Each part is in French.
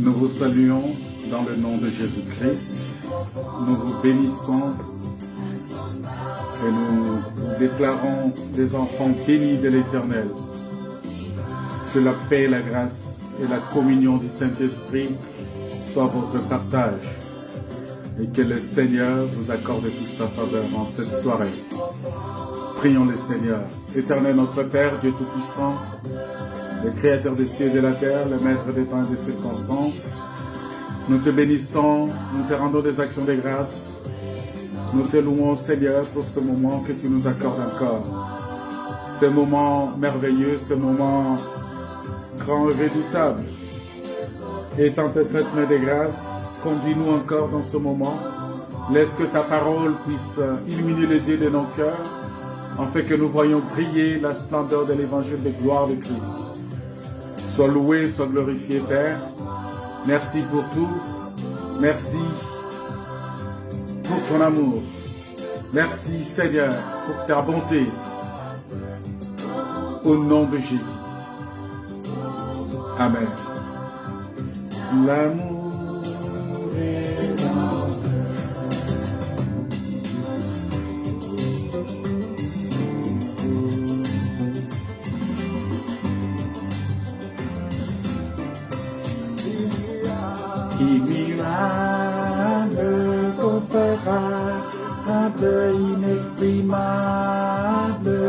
Nous vous saluons dans le nom de Jésus-Christ. Nous vous bénissons et nous vous déclarons des enfants bénis de l'Éternel. Que la paix, la grâce et la communion du Saint-Esprit soient votre partage et que le Seigneur vous accorde toute sa faveur en cette soirée. Prions le Seigneur. Éternel notre Père, Dieu Tout-Puissant, le Créateur des cieux et de la terre, le Maître des temps et des circonstances, nous te bénissons, nous te rendons des actions de grâce, nous te louons Seigneur pour ce moment que tu nous accordes encore. Ce moment merveilleux, ce moment grand et redoutable. Étends cette main de grâce, conduis-nous encore dans ce moment. Laisse que ta parole puisse illuminer les yeux de nos cœurs, afin que nous voyions briller la splendeur de l'évangile de gloire de Christ. Sois loué, sois glorifié, Père. Merci pour tout. Merci pour ton amour. Merci, Seigneur, pour ta bonté. Au nom de Jésus. Amen. L'amour est dans Immirable, comparable, inexprimable,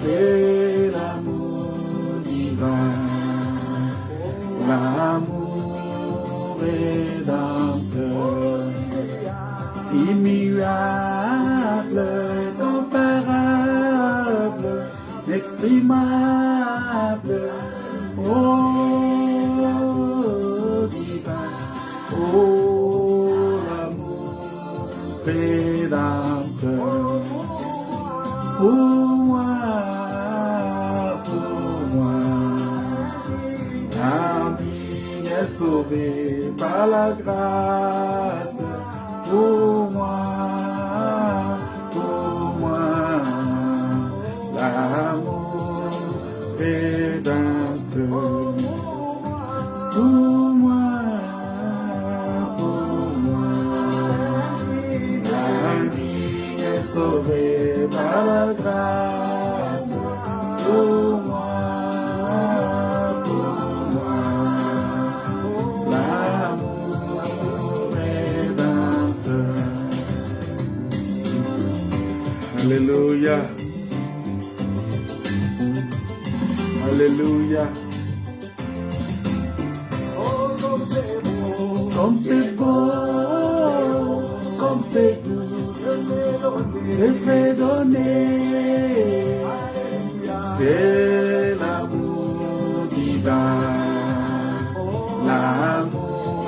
c'est l'amour divin, l'amour rédempteur. Immirable, comparable, inexprimable, oh, l'amour rédempteur. Pour moi, l'ami est sauvé par la grâce. Pour moi, l'amour rédempteur. Pour moi, sauvé par la grâce. Pour moi, l'amour rédempteur. Alléluia. Alléluia. Oh, comme c'est beau, comme c'est beau, comme c'est doux. Je fais donner de l'amour divin, l'amour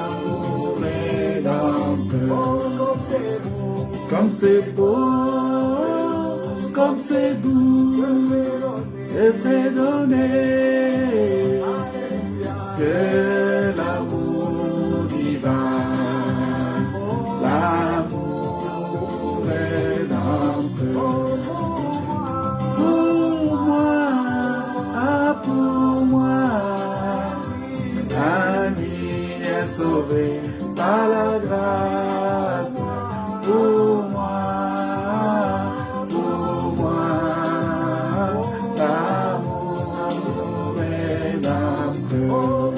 rédempteur. Comme c'est beau, comme c'est doux, je fais donner de l'amour divin, l'amour rédempteur. Pour moi, l'ami est sauvé par la grâce. Pour moi, l'amour rédempteur.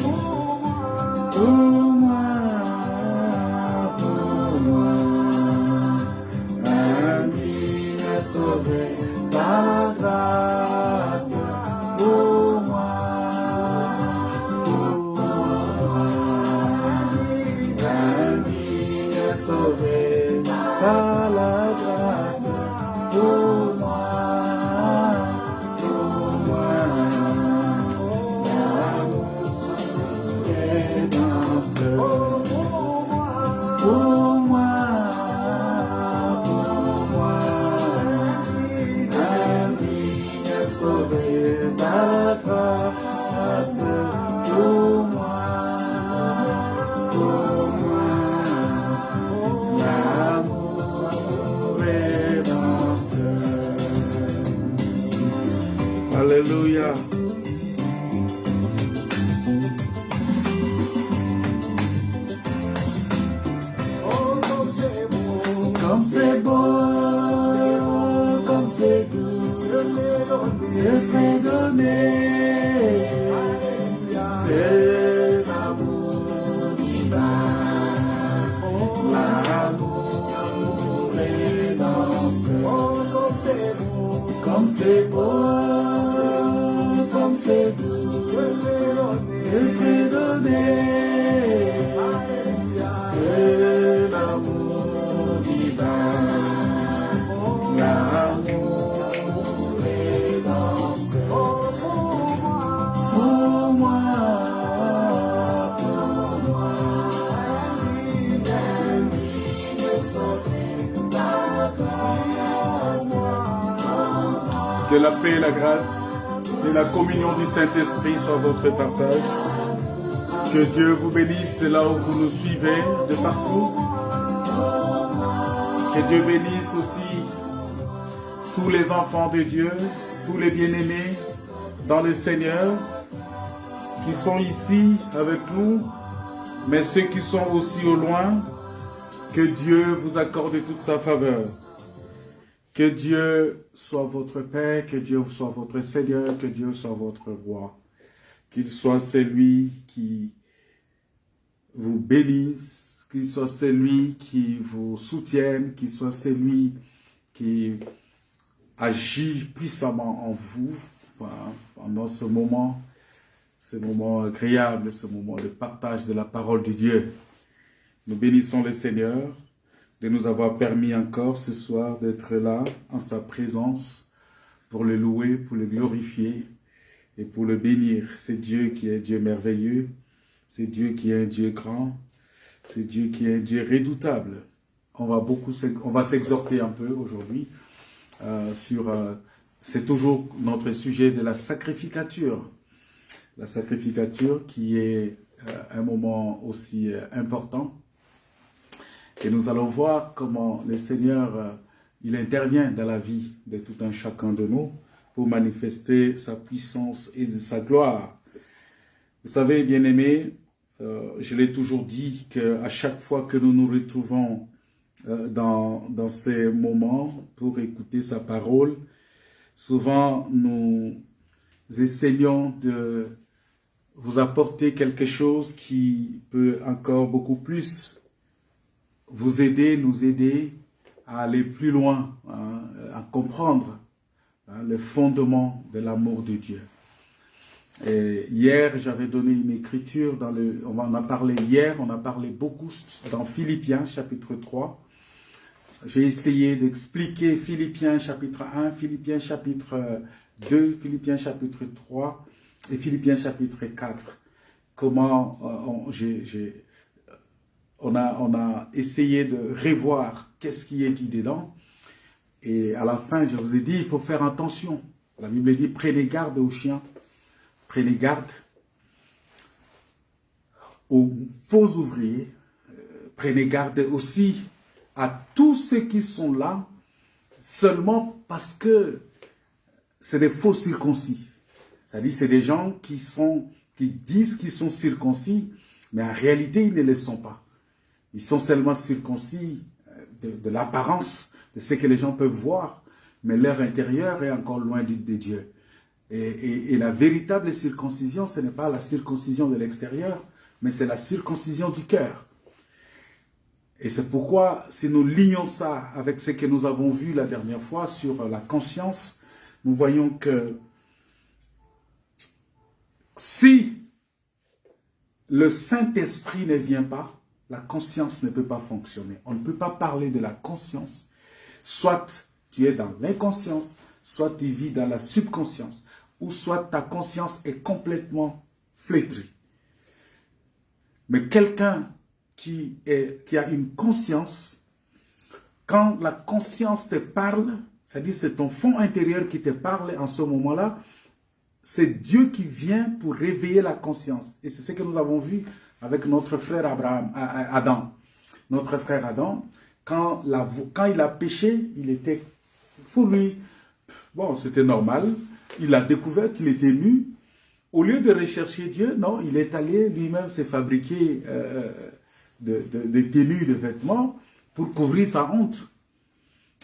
Pour moi, l'ami est sauvé par la grâce. Pour moi, l'ami est sauvé par la grâce. Pour moi, l'amour rédempteur. te fredonner de l'amour divin, l'amour rédempteur pour moi, que la paix et la grâce et la communion du Saint-Esprit soient votre partage. Que Dieu vous bénisse de là où vous nous suivez, de partout. Que Dieu bénisse aussi tous les enfants de Dieu, tous les bien-aimés dans le Seigneur, qui sont ici avec nous, mais ceux qui sont aussi au loin. Que Dieu vous accorde toute sa faveur. Que Dieu soit votre Père, que Dieu soit votre Seigneur, que Dieu soit votre Roi. Qu'il soit celui qui vous bénisse, qu'il soit celui qui vous soutienne, qu'il soit celui qui agit puissamment en vous pendant ce moment agréable, ce moment de partage de la parole de Dieu. Nous bénissons le Seigneur de nous avoir permis encore ce soir d'être là en sa présence pour le louer, pour le glorifier et pour le bénir. C'est Dieu qui est Dieu merveilleux, c'est Dieu qui est un Dieu grand, c'est Dieu qui est un Dieu redoutable. On va s'exhorter un peu aujourd'hui c'est toujours notre sujet de la sacrificature. La sacrificature qui est un moment aussi important. Et nous allons voir comment le Seigneur, il intervient dans la vie de tout un chacun de nous pour manifester sa puissance et sa gloire. Vous savez, bien-aimés, je l'ai toujours dit qu'à chaque fois que nous nous retrouvons dans ces moments pour écouter sa parole, souvent nous essayons de vous apporter quelque chose qui peut encore beaucoup plus vous aider, nous aider à aller plus loin, à comprendre le fondement de l'amour de Dieu. Et hier, j'avais donné une écriture, on en a parlé hier, on a parlé beaucoup dans Philippiens chapitre 3. J'ai essayé d'expliquer Philippiens chapitre 1, Philippiens chapitre 2, Philippiens chapitre 3 et Philippiens chapitre 4. Comment on a essayé de revoir qu'est-ce qui est dit dedans. Et à la fin, je vous ai dit, il faut faire attention. La Bible dit, prenez garde aux chiens, prenez garde aux faux ouvriers, prenez garde aussi à tous ceux qui sont là seulement parce que c'est des faux circoncis. C'est-à-dire, c'est des gens qui disent qu'ils sont circoncis, mais en réalité, ils ne le sont pas. Ils sont seulement circoncis de l'apparence, de ce que les gens peuvent voir, mais leur intérieur est encore loin de Dieu. Et la véritable circoncision, ce n'est pas la circoncision de l'extérieur, mais c'est la circoncision du cœur. Et c'est pourquoi, si nous lions ça avec ce que nous avons vu la dernière fois sur la conscience, nous voyons que si le Saint-Esprit ne vient pas, la conscience ne peut pas fonctionner. On ne peut pas parler de la conscience. Soit tu es dans l'inconscience, soit tu vis dans la subconscience, ou soit ta conscience est complètement flétrie. Mais quelqu'un qui a une conscience, quand la conscience te parle, c'est-à-dire c'est ton fond intérieur qui te parle en ce moment-là, c'est Dieu qui vient pour réveiller la conscience. Et c'est ce que nous avons vu avec notre frère Adam. Notre frère Adam, quand il a péché, il était, pour lui, bon, c'était normal. Il a découvert qu'il était nu. Au lieu de rechercher Dieu, non, il est allé lui-même se fabriquer des tenues, de vêtements pour couvrir sa honte.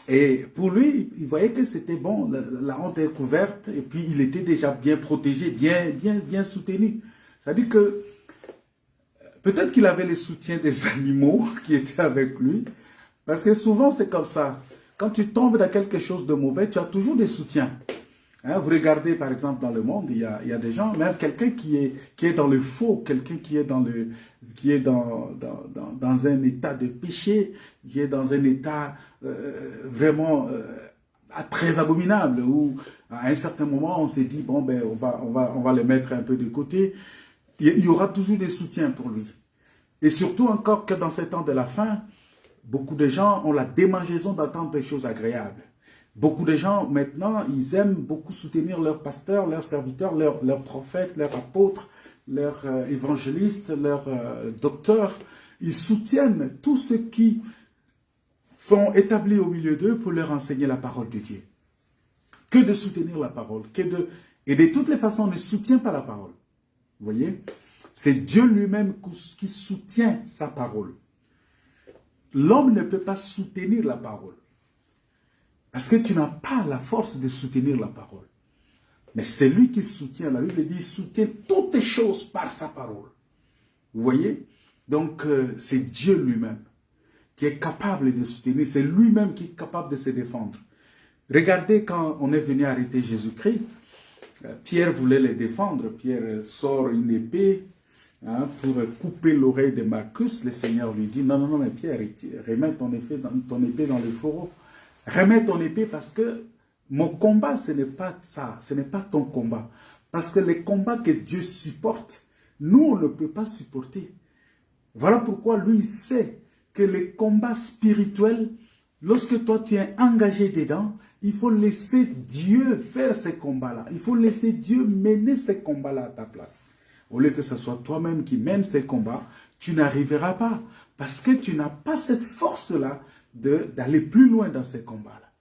Et pour lui, il voyait que c'était bon, la honte est couverte et puis il était déjà bien protégé, bien soutenu. C'est-à-dire que peut-être qu'il avait le soutien des animaux qui étaient avec lui, parce que souvent c'est comme ça. Quand tu tombes dans quelque chose de mauvais, tu as toujours des soutiens. Hein, vous regardez par exemple dans le monde, il y a des gens, même quelqu'un qui est dans le faux, quelqu'un qui est dans un état de péché, qui est dans un état vraiment très abominable, où à un certain moment on s'est dit, bon ben on va le mettre un peu de côté, il y aura toujours des soutiens pour lui. Et surtout encore que dans ces temps de la fin, beaucoup de gens ont la démangeaison d'entendre des choses agréables. Beaucoup de gens, maintenant, ils aiment beaucoup soutenir leurs pasteurs, leurs serviteurs, leurs prophètes, leurs apôtres, leurs évangélistes, leurs docteurs. Ils soutiennent tous ceux qui sont établis au milieu d'eux pour leur enseigner la parole de Dieu. Que de soutenir la parole. Et de toutes les façons, on ne soutient pas la parole. Vous voyez? C'est Dieu lui-même qui soutient sa parole. L'homme ne peut pas soutenir la parole. Parce que tu n'as pas la force de soutenir la parole. Mais c'est lui qui soutient. La Bible dit, il soutient toutes les choses par sa parole. Vous voyez? Donc, c'est Dieu lui-même qui est capable de soutenir. C'est lui-même qui est capable de se défendre. Regardez quand on est venu arrêter Jésus-Christ, Pierre voulait le défendre. Pierre sort une épée pour couper l'oreille de Marcus. Le Seigneur lui dit, non, non, non, mais Pierre, remets ton épée dans le fourreau. Remets ton épée parce que mon combat, ce n'est pas ça. Ce n'est pas ton combat. Parce que les combats que Dieu supporte, nous, on ne peut pas supporter. Voilà pourquoi lui, il sait que les combats spirituels, lorsque toi, tu es engagé dedans, il faut laisser Dieu faire ces combats-là. Il faut laisser Dieu mener ces combats-là à ta place. Au lieu que ce soit toi-même qui mène ces combats, tu n'arriveras pas. Parce que tu n'as pas cette force-là d'aller plus loin dans ces combats-là.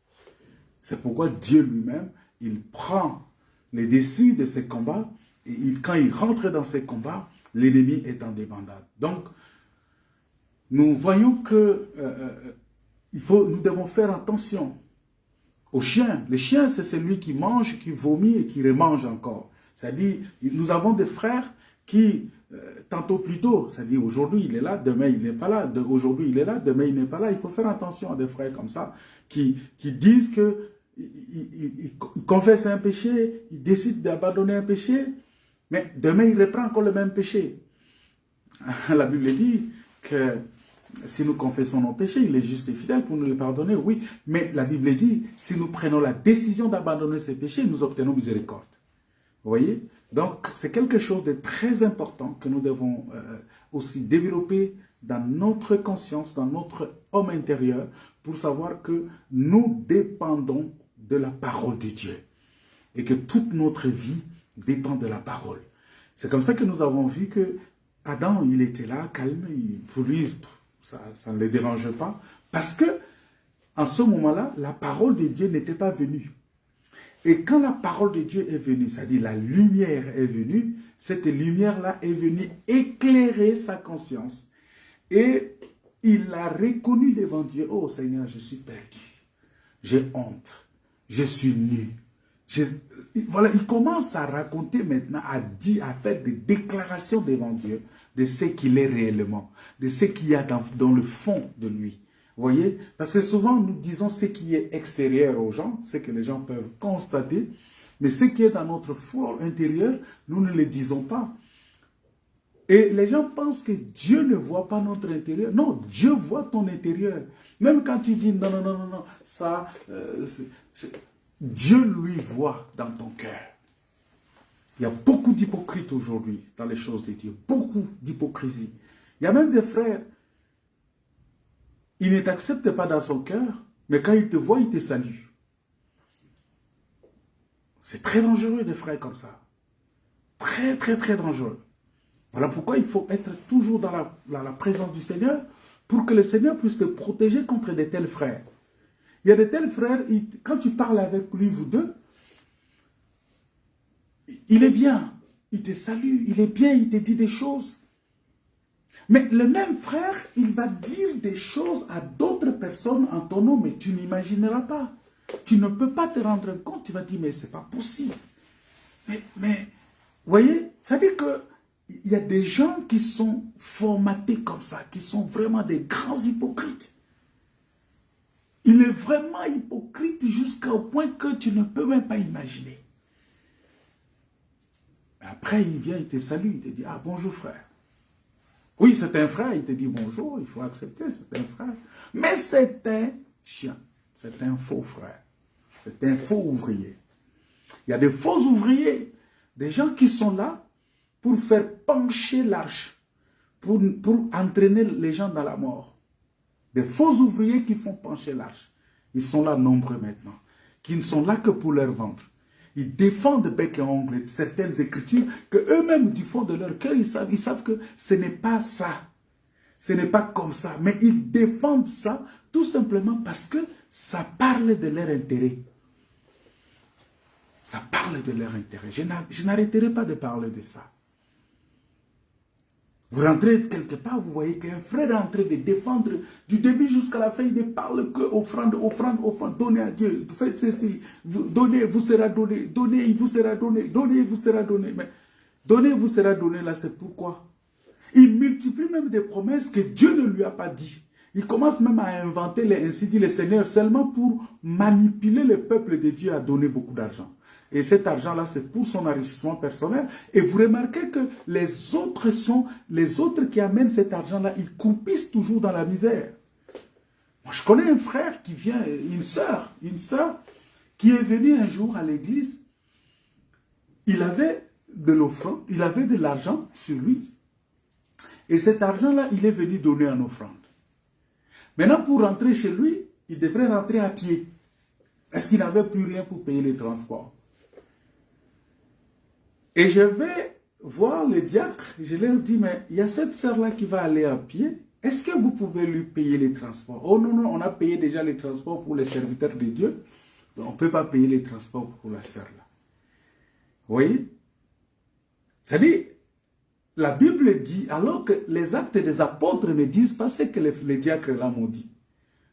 C'est pourquoi Dieu lui-même, il prend les dessus de ces combats et quand il rentre dans ces combats, l'ennemi est en débandade. Donc, nous voyons que nous devons faire attention aux chiens. Les chiens, c'est celui qui mange, qui vomit et qui remange encore. C'est-à-dire, nous avons des frères qui, tantôt plus tôt, c'est-à-dire aujourd'hui il est là, demain il n'est pas là, aujourd'hui il est là, demain il n'est pas là. Il faut faire attention à des frères comme ça, qui disent que ils confessent un péché, ils décident d'abandonner un péché, mais demain il reprend encore le même péché. La Bible dit que si nous confessons nos péchés, il est juste et fidèle pour nous les pardonner, oui, mais la Bible dit, si nous prenons la décision d'abandonner ces péchés, nous obtenons miséricorde. Vous voyez? Donc, c'est quelque chose de très important que nous devons aussi développer dans notre conscience, dans notre homme intérieur, pour savoir que nous dépendons de la parole de Dieu. Et que toute notre vie dépend de la parole. C'est comme ça que nous avons vu que Adam, il était là, calme, pour lui, ça ne le dérangeait pas. Parce que, en ce moment-là, la parole de Dieu n'était pas venue. Et quand la parole de Dieu est venue, c'est-à-dire la lumière est venue, cette lumière-là est venue éclairer sa conscience. Et il a reconnu devant Dieu, oh Seigneur, je suis perdu, j'ai honte, je suis nu. Voilà, il commence à raconter maintenant, à faire des déclarations devant Dieu de ce qu'il est réellement, de ce qu'il y a dans le fond de lui. Vous voyez? Parce que souvent, nous disons ce qui est extérieur aux gens, ce que les gens peuvent constater, mais ce qui est dans notre fort intérieur, nous ne le disons pas. Et les gens pensent que Dieu ne voit pas notre intérieur. Non, Dieu voit ton intérieur. Même quand tu dis non, non, non, non, non, ça, Dieu lui voit dans ton cœur. Il y a beaucoup d'hypocrites aujourd'hui dans les choses de Dieu. Beaucoup d'hypocrisie. Il y a même des frères, ils ne t'acceptent pas dans son cœur, mais quand ils te voient, ils te saluent. C'est très dangereux des frères comme ça. Très, très, très dangereux. Voilà pourquoi il faut être toujours dans la présence du Seigneur pour que le Seigneur puisse te protéger contre de tels frères. Il y a de tels frères, quand tu parles avec lui, vous deux, il est bien, il te salue, il est bien, il te dit des choses. Mais le même frère, il va dire des choses à d'autres personnes en ton nom, mais tu n'imagineras pas. Tu ne peux pas te rendre compte, tu vas dire, mais c'est pas possible. Mais vous voyez, ça veut dire qu'il y a des gens qui sont formatés comme ça, qui sont vraiment des grands hypocrites. Il est vraiment hypocrite jusqu'au point que tu ne peux même pas imaginer. Après, il vient, il te salue, il te dit, ah, bonjour frère. Oui, c'est un frère, il te dit bonjour, il faut accepter, c'est un frère. Mais c'est un chien, c'est un faux frère, c'est un faux ouvrier. Il y a des faux ouvriers, des gens qui sont là pour faire pencher l'arche, pour entraîner les gens dans la mort. Des faux ouvriers qui font pencher l'arche. Ils sont là nombreux maintenant, qui ne sont là que pour leur ventre. Ils défendent bec et ongle certaines écritures que eux-mêmes, du fond de leur cœur, ils savent que ce n'est pas ça. Ce n'est pas comme ça. Mais ils défendent ça tout simplement parce que ça parle de leur intérêt. Ça parle de leur intérêt. Je n'arrêterai pas de parler de ça. Vous rentrez quelque part, vous voyez qu'un frère est en train de défendre du début jusqu'à la fin, il ne parle que offrande, offrande, offrande, donnez à Dieu, faites ceci, donnez, vous sera donné, donnez, il vous sera donné, donnez, il vous sera donné. Mais donnez, il vous sera donné, là, c'est pourquoi? Il multiplie même des promesses que Dieu ne lui a pas dit. Il commence même à inventer, ainsi dit le Seigneur, seulement pour manipuler le peuple de Dieu à donner beaucoup d'argent. Et cet argent-là, c'est pour son enrichissement personnel. Et vous remarquez que les autres qui amènent cet argent-là, ils croupissent toujours dans la misère. Moi, je connais un frère qui vient, une sœur qui est venue un jour à l'église. Il avait de l'offrande, il avait de l'argent sur lui. Et cet argent-là, il est venu donner en offrande. Maintenant, pour rentrer chez lui, il devrait rentrer à pied. Parce qu'il n'avait plus rien pour payer les transports. Et je vais voir le diacre, je leur dis, mais il y a cette sœur-là qui va aller à pied, est-ce que vous pouvez lui payer les transports? Oh non, non, on a payé déjà les transports pour les serviteurs de Dieu, donc on ne peut pas payer les transports pour la sœur-là. Vous voyez? C'est-à-dire, la Bible dit, alors que les actes des apôtres ne disent pas ce que les diacres-là m'ont dit.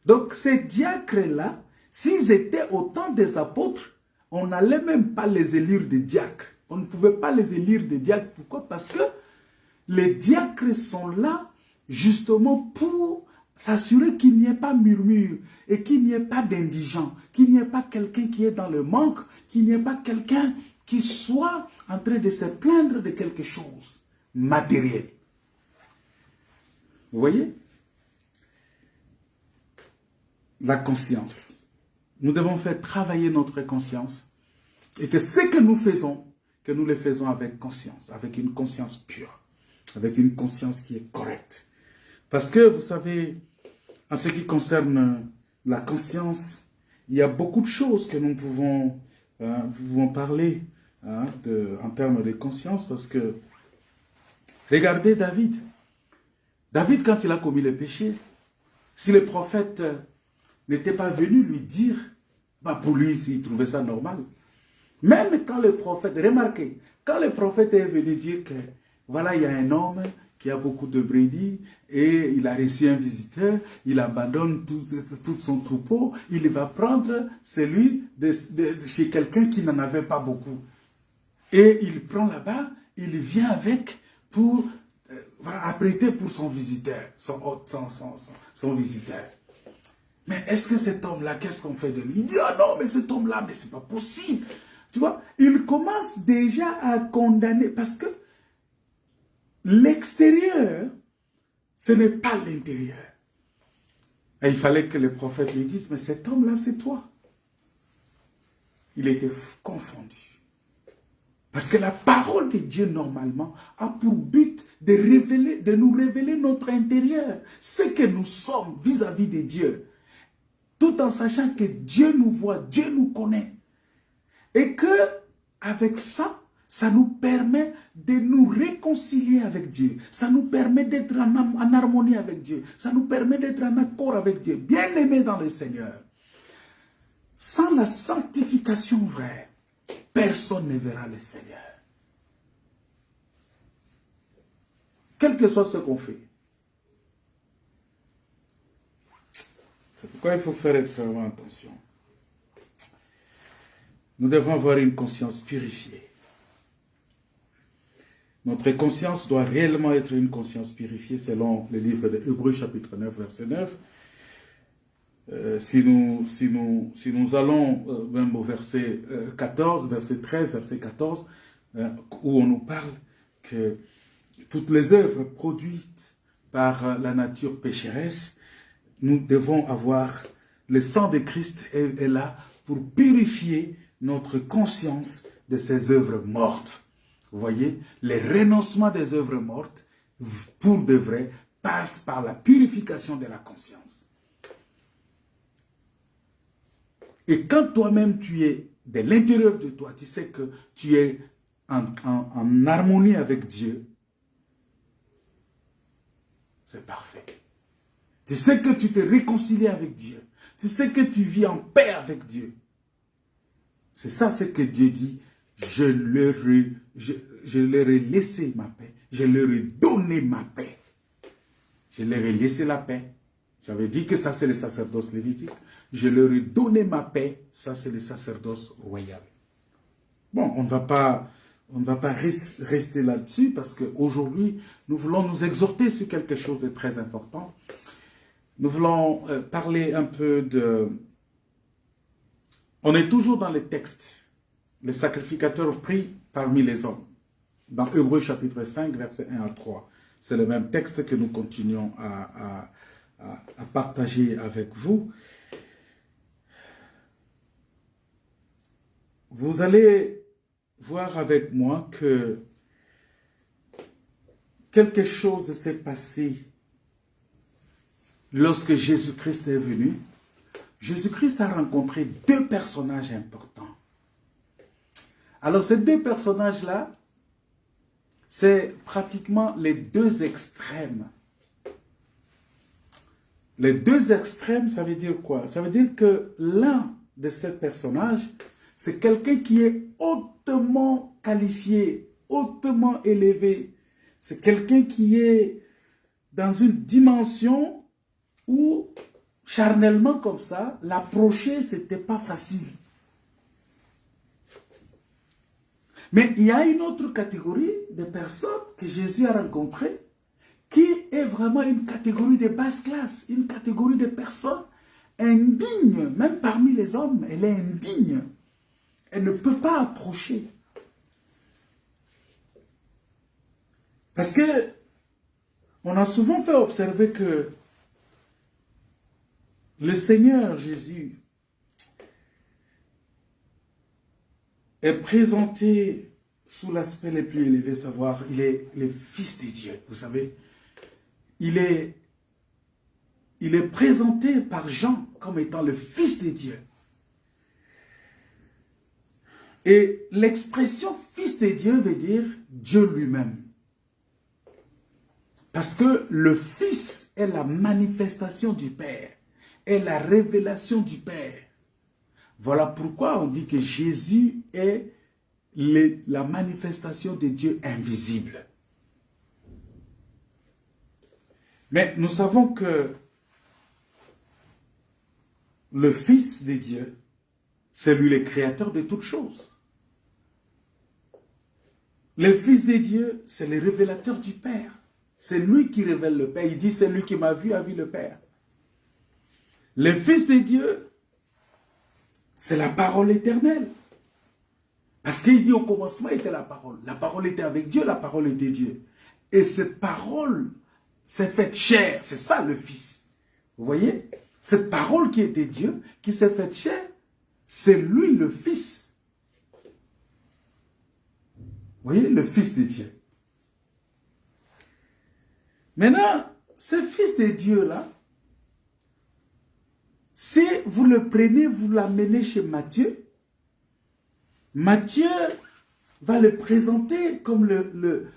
Donc ces diacres-là, s'ils étaient autant des apôtres, on n'allait même pas les élire des diacres. On ne pouvait pas les élire des diacres. Pourquoi? Parce que les diacres sont là justement pour s'assurer qu'il n'y ait pas murmure et qu'il n'y ait pas d'indigent, qu'il n'y ait pas quelqu'un qui est dans le manque, qu'il n'y ait pas quelqu'un qui soit en train de se plaindre de quelque chose matériel. Vous voyez? La conscience. Nous devons faire travailler notre conscience et que ce que nous faisons, que nous le faisons avec conscience, avec une conscience pure, avec une conscience qui est correcte. Parce que, vous savez, en ce qui concerne la conscience, il y a beaucoup de choses que nous pouvons parler en termes de conscience, parce que, regardez David. David, quand il a commis le péché, si le prophète n'était pas venu lui dire, bah pour lui, il trouvait ça normal. Même quand le prophète, remarquez, quand le prophète est venu dire que, voilà, il y a un homme qui a beaucoup de brebis et il a reçu un visiteur, il abandonne tout son troupeau, il va prendre celui de chez quelqu'un qui n'en avait pas beaucoup. Et il prend là-bas, il vient avec pour apprêter pour son visiteur, son visiteur. Mais est-ce que cet homme-là, qu'est-ce qu'on fait de lui? Il dit, ah non, mais cet homme-là, mais c'est pas possible. Tu vois, il commence déjà à condamner parce que l'extérieur, ce n'est pas l'intérieur. Et il fallait que le prophète lui dise, mais cet homme-là, c'est toi. Il était confondu. Parce que la parole de Dieu, normalement, a pour but de nous révéler notre intérieur, ce que nous sommes vis-à-vis de Dieu. Tout en sachant que Dieu nous voit, Dieu nous connaît. Et que, avec ça, ça nous permet de nous réconcilier avec Dieu. Ça nous permet d'être en harmonie avec Dieu. Ça nous permet d'être en accord avec Dieu. Bien aimé dans le Seigneur. Sans la sanctification vraie, personne ne verra le Seigneur. Quel que soit ce qu'on fait. C'est pourquoi il faut faire extrêmement attention. Nous devons avoir une conscience purifiée. Notre conscience doit réellement être une conscience purifiée selon le livre de Hébreux chapitre 9, verset 9. Si nous allons même au verset 14, verset 13, verset 14, où on nous parle que toutes les œuvres produites par la nature pécheresse, nous devons avoir le sang de Christ est là pour purifier notre conscience de ces œuvres mortes. Vous voyez, le renoncement des œuvres mortes, pour de vrai, passe par la purification de la conscience. Et quand toi-même tu es de l'intérieur de toi, tu sais que tu es en harmonie avec Dieu, c'est parfait. Tu sais que tu t'es réconcilié avec Dieu. Tu sais que tu vis en paix avec Dieu. C'est ça ce que Dieu dit. Je leur ai laissé ma paix. Je leur ai donné ma paix. Je leur ai laissé la paix. J'avais dit que ça c'est le sacerdoce lévitique. Je leur ai donné ma paix. Ça c'est le sacerdoce royal. Bon, on ne va pas rester là-dessus parce qu'aujourd'hui, nous voulons nous exhorter sur quelque chose de très important. Nous voulons parler un peu de... On est toujours dans les textes. Le sacrificateur prie parmi les hommes. Dans Hébreux chapitre 5, versets 1 à 3. C'est le même texte que nous continuons à partager avec vous. Vous allez voir avec moi que quelque chose s'est passé lorsque Jésus-Christ est venu. Jésus-Christ a rencontré deux personnages importants. Alors ces deux personnages-là, c'est pratiquement les deux extrêmes. Les deux extrêmes, ça veut dire quoi? Ça veut dire que l'un de ces personnages, c'est quelqu'un qui est hautement qualifié, hautement élevé. C'est quelqu'un qui est dans une dimension où, charnellement comme ça, l'approcher, ce n'était pas facile. Mais il y a une autre catégorie de personnes que Jésus a rencontrées qui est vraiment une catégorie de basse classe, une catégorie de personnes indignes, même parmi les hommes, elle est indigne. Elle ne peut pas approcher. Parce que on a souvent fait observer que le Seigneur Jésus est présenté sous l'aspect le plus élevé, savoir, il est le Fils de Dieu. Vous savez, il est présenté par Jean comme étant le Fils de Dieu. Et l'expression Fils de Dieu veut dire Dieu lui-même. Parce que le Fils est la manifestation du Père, est la révélation du Père. Voilà pourquoi on dit que Jésus est la manifestation de Dieu invisible. Mais nous savons que le Fils de Dieu, c'est lui le créateur de toutes choses. Le Fils de Dieu, c'est le révélateur du Père. C'est lui qui révèle le Père. Il dit, c'est lui qui m'a vu, a vu le Père. Le Fils de Dieu, c'est la parole éternelle. Parce qu'il dit, au commencement était la parole. La parole était avec Dieu, la parole était Dieu. Et cette parole s'est faite chair. C'est ça le Fils. Vous voyez? Cette parole qui était Dieu, qui s'est faite chair, c'est lui le Fils. Vous voyez? Le Fils de Dieu. Maintenant, ce Fils de Dieu-là, si vous le prenez, vous l'amenez chez Matthieu, Matthieu va le présenter comme le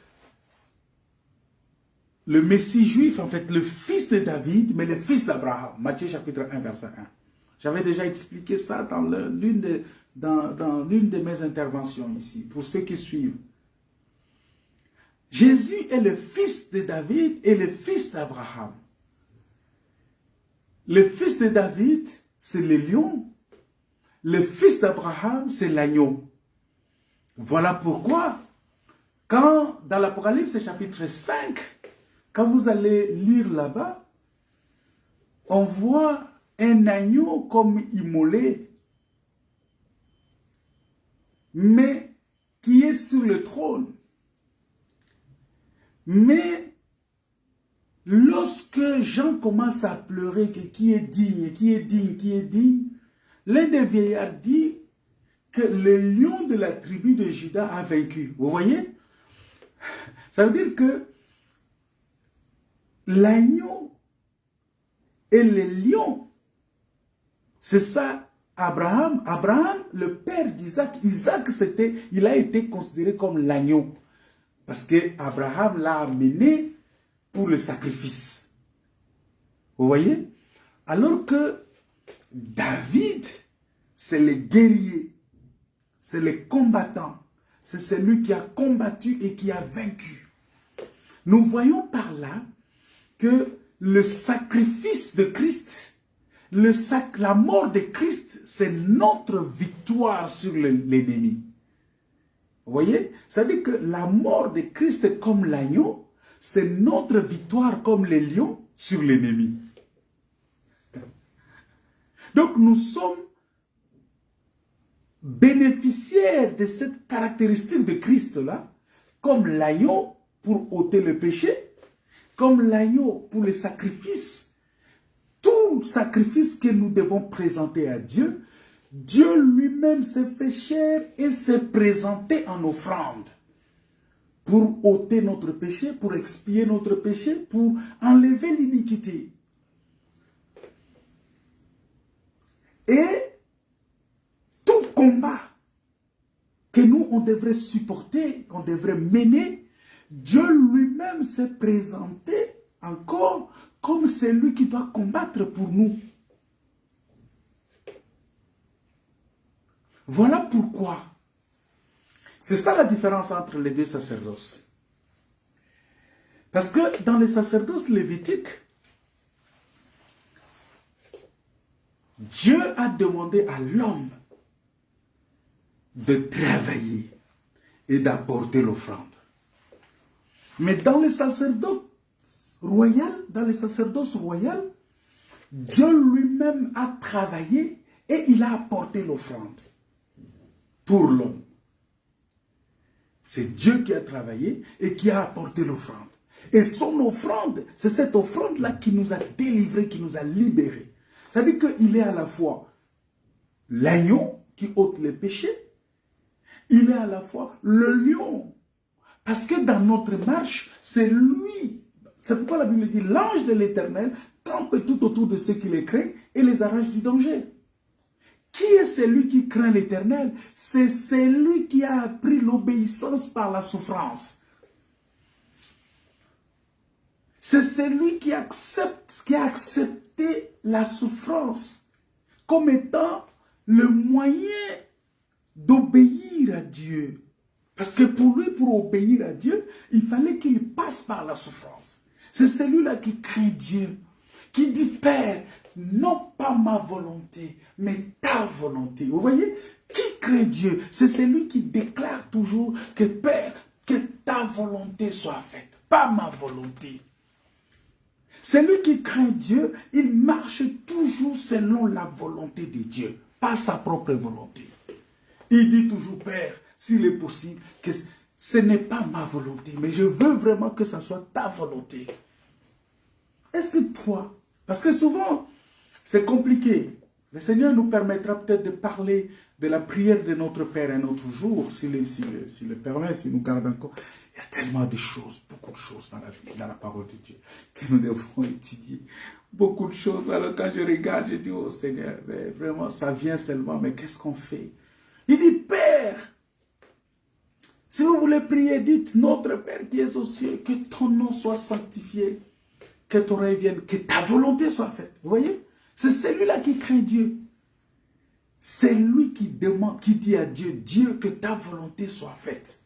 Messie juif, en fait, le fils de David, mais le fils d'Abraham. Matthieu chapitre 1, verset 1. J'avais déjà expliqué ça dans l'une de mes interventions ici, pour ceux qui suivent. Jésus est le fils de David et le fils d'Abraham. Le fils de David, c'est le lion. Le fils d'Abraham, c'est l'agneau. Voilà pourquoi, quand dans l'Apocalypse chapitre 5, quand vous allez lire là-bas, on voit un agneau comme immolé. Mais qui est sur le trône. Mais lorsque Jean commence à pleurer que qui est digne, qui est digne, qui est digne, l'un des vieillards dit que le lion de la tribu de Juda a vaincu. Vous voyez? Ça veut dire que l'agneau et le lion, c'est ça Abraham. Abraham, le père d'Isaac. Isaac, il a été considéré comme l'agneau. Parce que Abraham l'a amené pour le sacrifice. Vous voyez? Alors que David, c'est le guerrier, c'est le combattant, c'est celui qui a combattu et qui a vaincu. Nous voyons par là que le sacrifice de Christ, la mort de Christ, c'est notre victoire sur l'ennemi. Vous voyez? Ça veut dire que la mort de Christ comme l'agneau, c'est notre victoire comme les lions sur l'ennemi. Donc nous sommes bénéficiaires de cette caractéristique de Christ-là, comme l'agneau pour ôter le péché, comme l'agneau pour les sacrifices. Tout sacrifice que nous devons présenter à Dieu, Dieu lui-même s'est fait chair et s'est présenté en offrande pour ôter notre péché, pour expier notre péché, pour enlever l'iniquité. Et tout combat que nous, on devrait supporter, qu'on devrait mener, Dieu lui-même s'est présenté encore comme celui qui doit combattre pour nous. Voilà pourquoi. C'est ça la différence entre les deux sacerdoces. Parce que dans les sacerdoces lévitiques, Dieu a demandé à l'homme de travailler et d'apporter l'offrande. Mais dans les sacerdoces royales, Dieu lui-même a travaillé et il a apporté l'offrande pour l'homme. C'est Dieu qui a travaillé et qui a apporté l'offrande. Et son offrande, c'est cette offrande-là qui nous a délivrés, qui nous a libérés. Ça veut dire qu'il est à la fois l'agneau qui ôte les péchés, il est à la fois le lion. Parce que dans notre marche, c'est lui. C'est pourquoi la Bible dit, l'ange de l'Éternel campe tout autour de ceux qui les craignent et les arrache du danger. Qui est celui qui craint l'Éternel? C'est celui qui a appris l'obéissance par la souffrance. C'est celui qui a accepté la souffrance comme étant le moyen d'obéir à Dieu. Parce que pour lui, pour obéir à Dieu, il fallait qu'il passe par la souffrance. C'est celui-là qui craint Dieu, qui dit, Père, non pas ma volonté, mais ta volonté. Vous voyez, qui craint Dieu? C'est celui qui déclare toujours que, Père, que ta volonté soit faite, pas ma volonté. Celui qui craint Dieu, il marche toujours selon la volonté de Dieu, pas sa propre volonté. Il dit toujours, Père, s'il est possible, que ce n'est pas ma volonté, mais je veux vraiment que ce soit ta volonté. Est-ce que toi, parce que souvent, c'est compliqué. Le Seigneur nous permettra peut-être de parler de la prière de notre Père un autre jour, s'il le permet, s'il nous garde encore. Il y a tellement de choses, beaucoup de choses dans la parole de Dieu que nous devons étudier. Beaucoup de choses. Alors quand je regarde, je dis, oh Seigneur, mais vraiment, ça vient seulement, mais qu'est-ce qu'on fait? Il dit, Père, si vous voulez prier, dites, notre Père qui est aux cieux, que ton nom soit sanctifié, que ton règne vienne, que ta volonté soit faite. Vous voyez? C'est celui-là qui craint Dieu. C'est lui qui demande, qui dit à Dieu, Dieu, que ta volonté soit faite.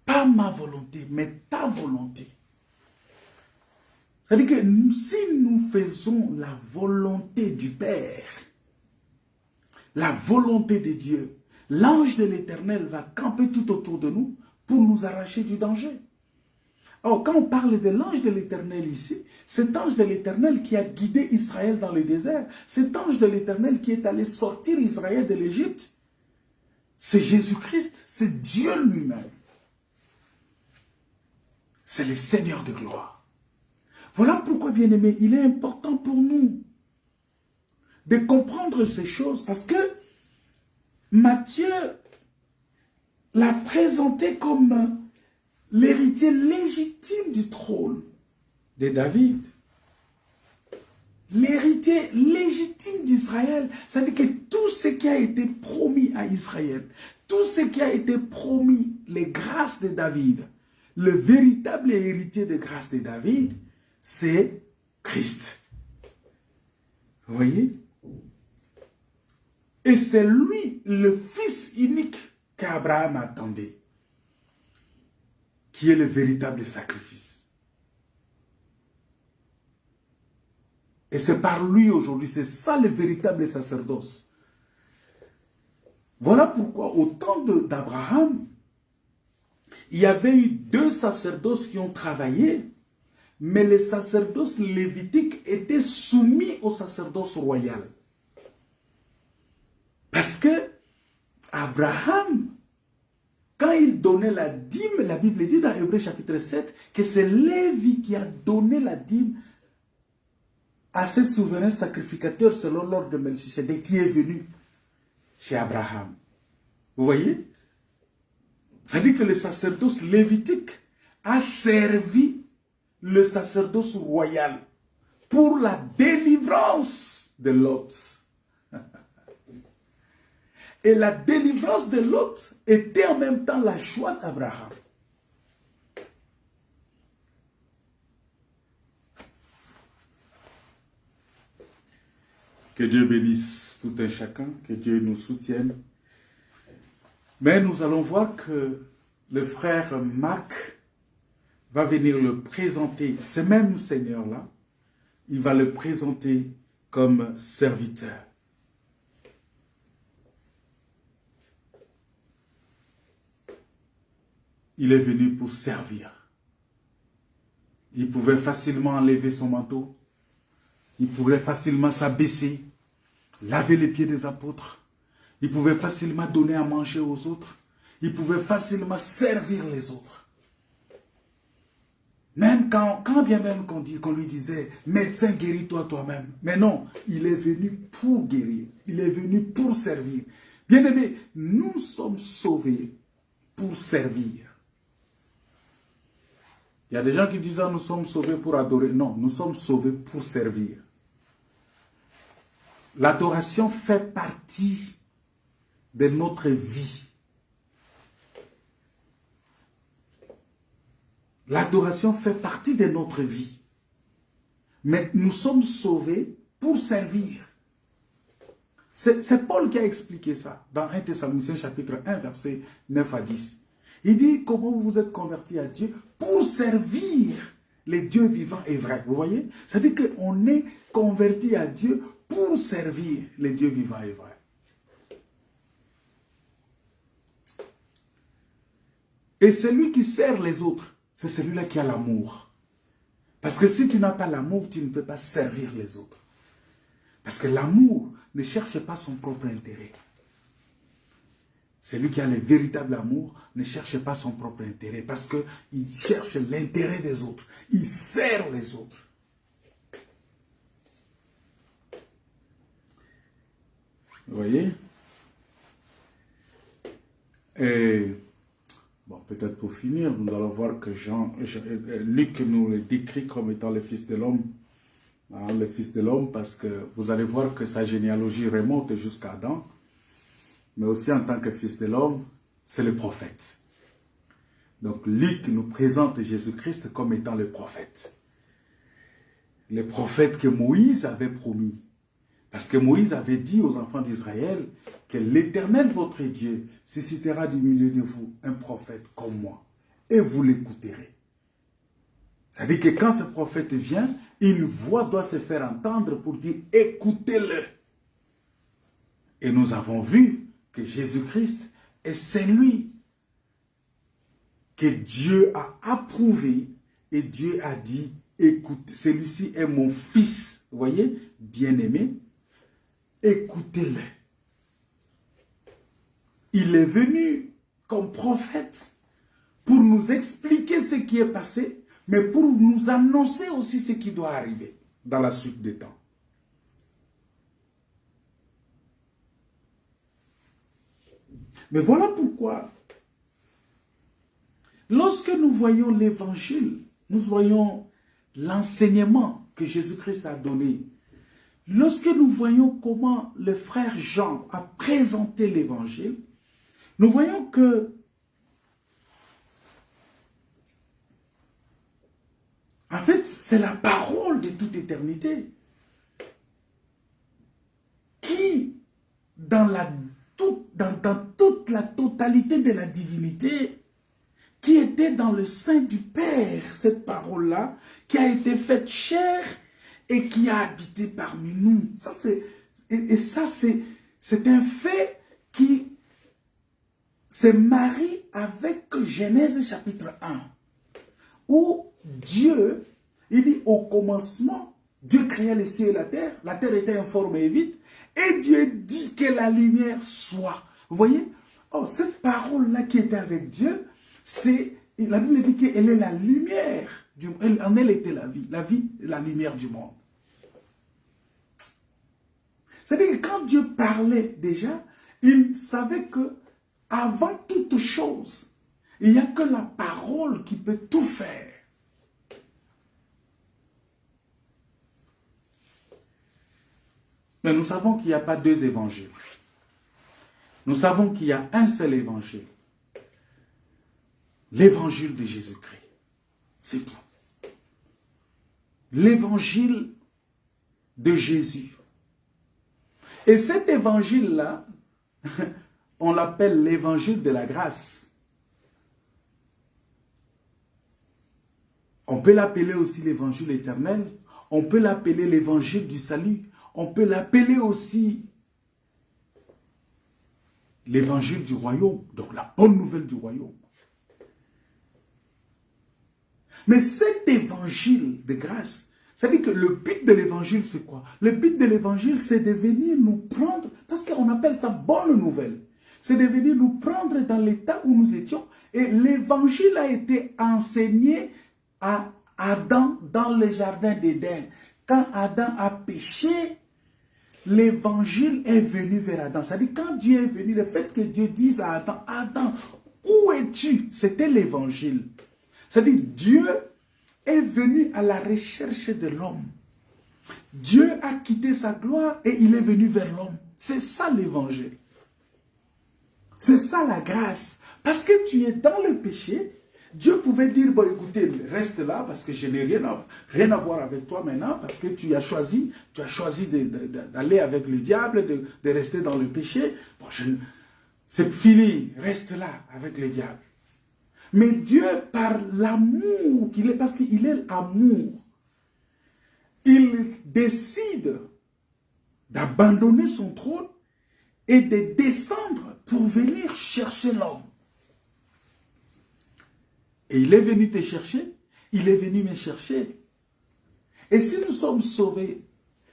Pas ma volonté, mais ta volonté. C'est-à-dire que si nous faisons la volonté du Père, la volonté de Dieu, l'ange de l'Éternel va camper tout autour de nous pour nous arracher du danger. Alors, quand on parle de l'ange de l'Éternel ici, cet ange de l'Éternel qui a guidé Israël dans le désert, cet ange de l'Éternel qui est allé sortir Israël de l'Égypte, c'est Jésus-Christ, c'est Dieu lui-même. C'est le Seigneur de gloire. Voilà pourquoi, bien-aimés, il est important pour nous de comprendre ces choses, parce que Matthieu l'a présenté comme l'héritier légitime du trône de David. L'héritier légitime d'Israël. C'est-à-dire que tout ce qui a été promis à Israël, tout ce qui a été promis, les grâces de David, le véritable héritier des grâces de David, c'est Christ. Vous voyez? Et c'est lui, le fils unique qu'Abraham attendait, qui est le véritable sacrifice. Et c'est par lui aujourd'hui, c'est ça le véritable sacerdoce. Voilà pourquoi au temps d'Abraham, il y avait eu 2 sacerdoces qui ont travaillé, mais le sacerdoce lévitique était soumis au sacerdoce royal. Parce que Abraham, quand il donnait la dîme, la Bible dit dans Hébreux chapitre 7 que c'est Lévi qui a donné la dîme à ce souverain sacrificateur selon l'ordre de Melchisedec qui est venu chez Abraham. Vous voyez? Ça dit que le sacerdoce lévitique a servi le sacerdoce royal pour la délivrance de Lot. Et la délivrance de Lot était en même temps la joie d'Abraham. Que Dieu bénisse tout un chacun, que Dieu nous soutienne. Mais nous allons voir que le frère Marc va venir le présenter, ce même Seigneur-là, il va le présenter comme serviteur. Il est venu pour servir. Il pouvait facilement enlever son manteau. Il pouvait facilement s'abaisser, laver les pieds des apôtres. Il pouvait facilement donner à manger aux autres. Il pouvait facilement servir les autres. Même quand bien même qu'on lui disait, médecin, guéris-toi toi-même. Mais non, il est venu pour guérir. Il est venu pour servir. Bien-aimés, nous sommes sauvés pour servir. Il y a des gens qui disent, nous sommes sauvés pour adorer. Non, nous sommes sauvés pour servir. L'adoration fait partie de notre vie. L'adoration fait partie de notre vie. Mais nous sommes sauvés pour servir. C'est Paul qui a expliqué ça dans 1 Thessaloniciens chapitre 1, versets 9 à 10. Il dit comment vous vous êtes convertis à Dieu pour servir les dieux vivants et vrais. Vous voyez? C'est-à-dire qu'on est converti à Dieu pour servir les dieux vivants et vrais. Et celui qui sert les autres, c'est celui-là qui a l'amour. Parce que si tu n'as pas l'amour, tu ne peux pas servir les autres. Parce que l'amour ne cherche pas son propre intérêt. Celui qui a le véritable amour ne cherche pas son propre intérêt parce qu'il cherche l'intérêt des autres. Il sert les autres. Vous voyez? Et bon, peut-être pour finir, nous allons voir que Luc nous le décrit comme étant le Fils de l'homme. Hein, le Fils de l'homme, parce que vous allez voir que sa généalogie remonte jusqu'à Adam. Mais aussi en tant que Fils de l'homme, c'est le prophète. Donc Luc nous présente Jésus-Christ comme étant le prophète. Le prophète que Moïse avait promis. Parce que Moïse avait dit aux enfants d'Israël que l'Éternel, votre Dieu, suscitera du milieu de vous un prophète comme moi. Et vous l'écouterez. C'est-à-dire que quand ce prophète vient, une voix doit se faire entendre pour dire écoutez-le. Et nous avons vu que Jésus-Christ est celui que Dieu a approuvé et Dieu a dit, écoutez, celui-ci est mon fils, vous voyez, bien-aimé, écoutez-le. il est venu comme prophète pour nous expliquer ce qui est passé, mais pour nous annoncer aussi ce qui doit arriver dans la suite des temps. Mais voilà pourquoi, lorsque nous voyons l'évangile, nous voyons l'enseignement que Jésus-Christ a donné. Lorsque nous voyons comment le frère Jean a présenté l'évangile, nous voyons que en fait, c'est la parole de toute éternité qui, dans toute la totalité de la divinité, qui était dans le sein du Père, cette parole-là, qui a été faite chair et qui a habité parmi nous. Ça, c'est un fait qui se marie avec Genèse chapitre 1, où Dieu, il dit au commencement, Dieu créa les cieux et la terre était informe et vide, et Dieu dit que la lumière soit. Vous voyez? Oh, cette parole-là qui était avec Dieu, la Bible dit qu'elle est la lumière, en elle était la vie, la lumière du monde. C'est-à-dire que quand Dieu parlait déjà, il savait que avant toute chose, il n'y a que la parole qui peut tout faire. Mais nous savons qu'il n'y a pas deux évangiles. Nous savons qu'il y a un seul évangile. L'évangile de Jésus-Christ. C'est tout. L'évangile de Jésus. Et cet évangile-là, on l'appelle l'évangile de la grâce. On peut l'appeler aussi l'évangile éternel. On peut l'appeler l'évangile du salut. On peut l'appeler aussi l'évangile du royaume. Donc la bonne nouvelle du royaume. Mais cet évangile de grâce, ça veut dire que le but de l'évangile, c'est quoi? Le but de l'évangile, c'est de venir nous prendre, parce qu'on appelle ça bonne nouvelle. C'est de venir nous prendre dans l'état où nous étions. Et l'évangile a été enseigné à Adam dans le jardin d'Éden. Quand Adam a péché, l'évangile est venu vers Adam. C'est-à-dire quand Dieu est venu, le fait que Dieu dise à Adam, Adam, où es-tu? C'était l'évangile. C'est-à-dire Dieu est venu à la recherche de l'homme. Dieu a quitté sa gloire et il est venu vers l'homme. C'est ça l'évangile. C'est ça la grâce. Parce que tu es dans le péché, Dieu pouvait dire, bon écoutez, reste là parce que je n'ai rien à voir avec toi maintenant, parce que tu as choisi d'aller avec le diable, de rester dans le péché. Bon, c'est fini, reste là avec le diable. Mais Dieu, par l'amour qu'il est, parce qu'il est l'amour, il décide d'abandonner son trône et de descendre pour venir chercher l'homme. Et il est venu te chercher, il est venu me chercher. Et si nous sommes sauvés,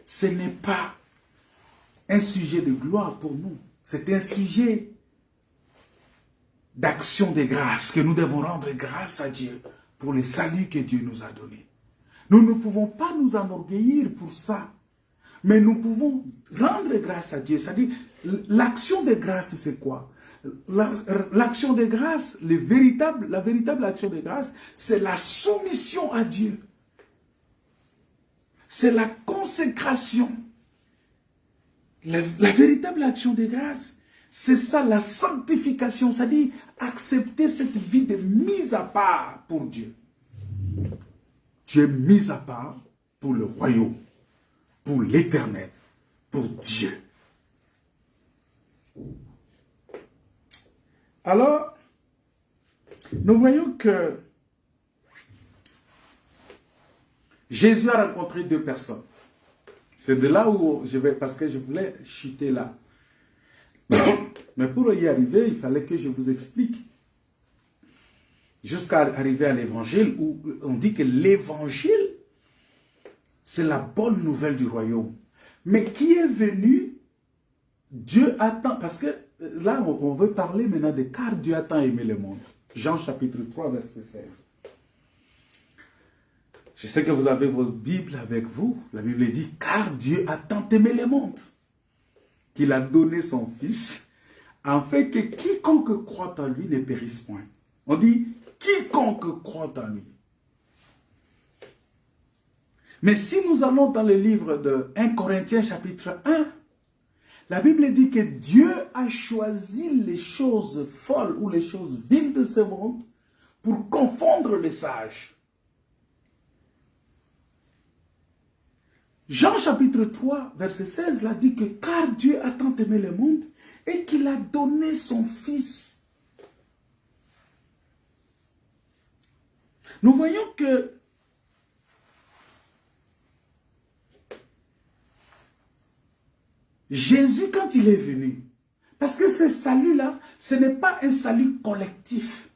ce n'est pas un sujet de gloire pour nous, c'est un sujet d'action de grâce, que nous devons rendre grâce à Dieu pour le salut que Dieu nous a donné. Nous ne pouvons pas nous enorgueillir pour ça, mais nous pouvons rendre grâce à Dieu. C'est-à-dire, l'action de grâce, c'est quoi? L'action de grâce, la véritable action de grâce, c'est la soumission à Dieu. C'est la consécration. La véritable action de grâce, c'est ça, la sanctification, c'est-à-dire accepter cette vie de mise à part pour Dieu. Tu es mis à part pour le royaume, pour l'éternel, pour Dieu. Alors, nous voyons que Jésus a rencontré deux personnes. C'est de là où je vais, parce que je voulais chuter là. Mais pour y arriver, il fallait que je vous explique. Jusqu'à arriver à l'évangile, où on dit que l'évangile, c'est la bonne nouvelle du royaume. Mais qui est venu, Dieu attend, parce que là, on veut parler maintenant de car Dieu a tant aimé le monde. Jean chapitre 3, verset 16. Je sais que vous avez votre Bible avec vous. La Bible dit, car Dieu a tant aimé le monde, qu'il a donné son Fils, afin que quiconque croit en lui ne périsse point. On dit, quiconque croit en lui. Mais si nous allons dans le livre de 1 Corinthiens chapitre 1, la Bible dit que Dieu a choisi les choses folles ou les choses viles de ce monde pour confondre les sages. Jean chapitre 3, verset 16, là dit que car Dieu a tant aimé le monde et qu'il a donné son Fils. Nous voyons que Jésus, quand il est venu, parce que ce salut-là, ce n'est pas un salut collectif,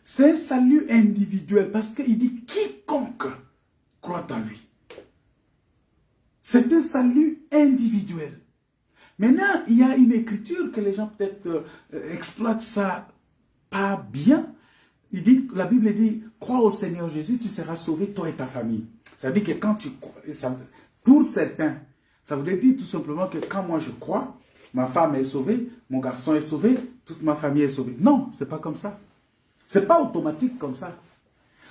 c'est un salut individuel, parce qu'il dit quiconque croit en lui. C'est un salut individuel. Maintenant, il y a une écriture que les gens peut-être exploitent ça pas bien. La Bible dit, crois au Seigneur Jésus, tu seras sauvé, toi et ta famille. Ça veut dire que quand tu crois, pour certains, ça veut dire tout simplement que quand moi je crois, ma femme est sauvée, mon garçon est sauvé, toute ma famille est sauvée. Non, c'est pas comme ça. C'est pas automatique comme ça.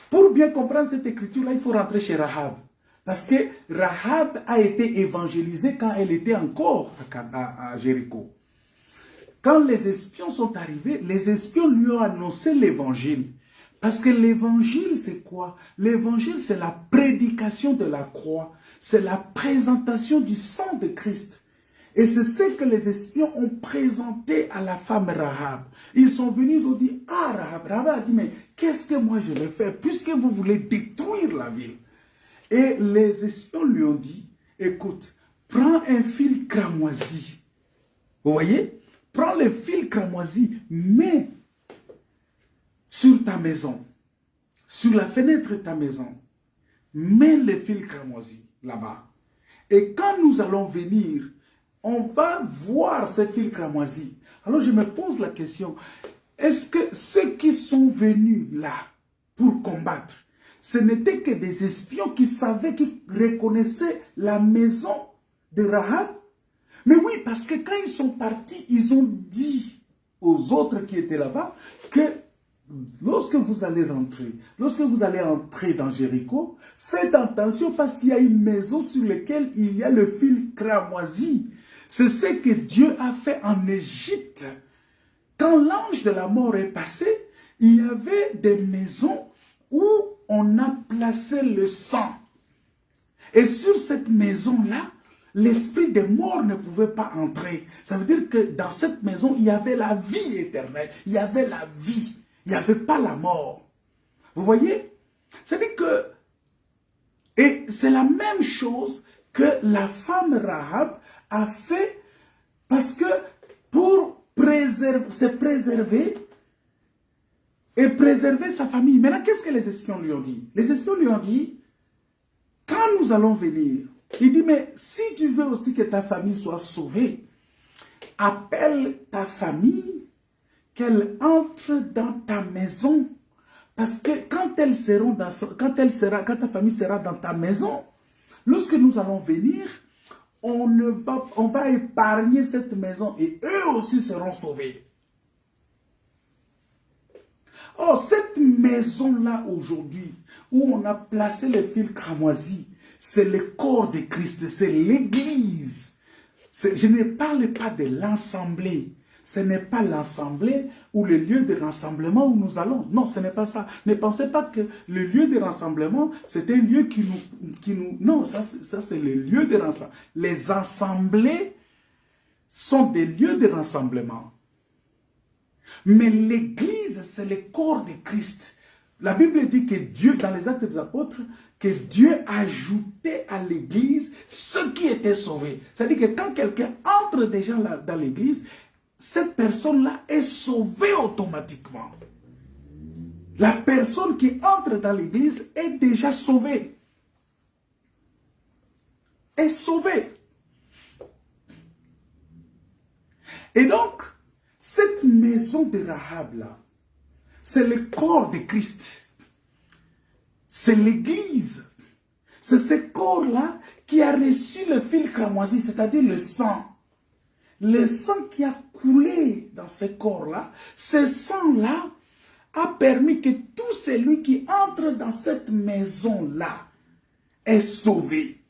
Pour bien comprendre cette écriture-là, il faut rentrer chez Rahab. Parce que Rahab a été évangélisée quand elle était encore à Jéricho. Quand les espions sont arrivés, les espions lui ont annoncé l'évangile. Parce que l'évangile, c'est quoi? L'évangile, c'est la prédication de la croix. C'est la présentation du sang de Christ. Et c'est ce que les espions ont présenté à la femme Rahab. Ils sont venus, ils ont dit, ah Rahab, Rahab a dit, mais qu'est-ce que moi je vais faire puisque vous voulez détruire la ville? Et les espions lui ont dit, écoute, prends un fil cramoisi. Vous voyez? Prends le fil cramoisi, mets sur ta maison, sur la fenêtre de ta maison, mets le fil cramoisi là-bas. Et quand nous allons venir, on va voir ce fil cramoisi. Alors je me pose la question, est-ce que ceux qui sont venus là pour combattre, ce n'étaient que des espions qui savaient, qui reconnaissaient la maison de Rahab? Mais oui, parce que quand ils sont partis, ils ont dit aux autres qui étaient là-bas que lorsque vous allez rentrer, lorsque vous allez entrer dans Jéricho, faites attention parce qu'il y a une maison sur laquelle il y a le fil cramoisi. C'est ce que Dieu a fait en Égypte. Quand l'ange de la mort est passé, il y avait des maisons où on a placé le sang. Et sur cette maison-là, l'esprit des morts ne pouvait pas entrer. Ça veut dire que dans cette maison, il y avait la vie éternelle. Il y avait la vie. Il n'y avait pas la mort. Vous voyez? C'est-à-dire que... Et c'est la même chose que la femme Rahab a fait parce que pour se préserver et préserver sa famille. Maintenant, qu'est-ce que les espions lui ont dit? Les espions lui ont dit, quand nous allons venir, il dit, mais si tu veux aussi que ta famille soit sauvée, appelle ta famille, qu'elle entre dans ta maison. Parce que quand ta famille sera dans ta maison, lorsque nous allons venir, on va épargner cette maison et eux aussi seront sauvés. Oh, cette maison-là aujourd'hui, où on a placé le fil cramoisi, c'est le corps de Christ, c'est l'église. Je ne parle pas de l'assemblée. Ce n'est pas l'assemblée ou le lieu de rassemblement où nous allons. Non, ce n'est pas ça. Ne pensez pas que le lieu de rassemblement, c'est un lieu qui nous... Non, ça c'est le lieu de rassemblement. Les assemblées sont des lieux de rassemblement. Mais l'église, c'est le corps de Christ. La Bible dit que Dieu, dans les Actes des Apôtres, que Dieu ajoutait à l'église ceux qui étaient sauvés. C'est-à-dire que quand quelqu'un entre déjà dans l'église, cette personne-là est sauvée automatiquement. La personne qui entre dans l'église est déjà sauvée. Est sauvée. Et donc, Cette maison de Rahab là, c'est le corps de Christ. C'est l'église. C'est ce corps-là qui a reçu le fil cramoisi, c'est-à-dire le sang. Le sang qui a coulé dans ce corps-là, ce sang-là a permis que tout celui qui entre dans cette maison-là est sauvé.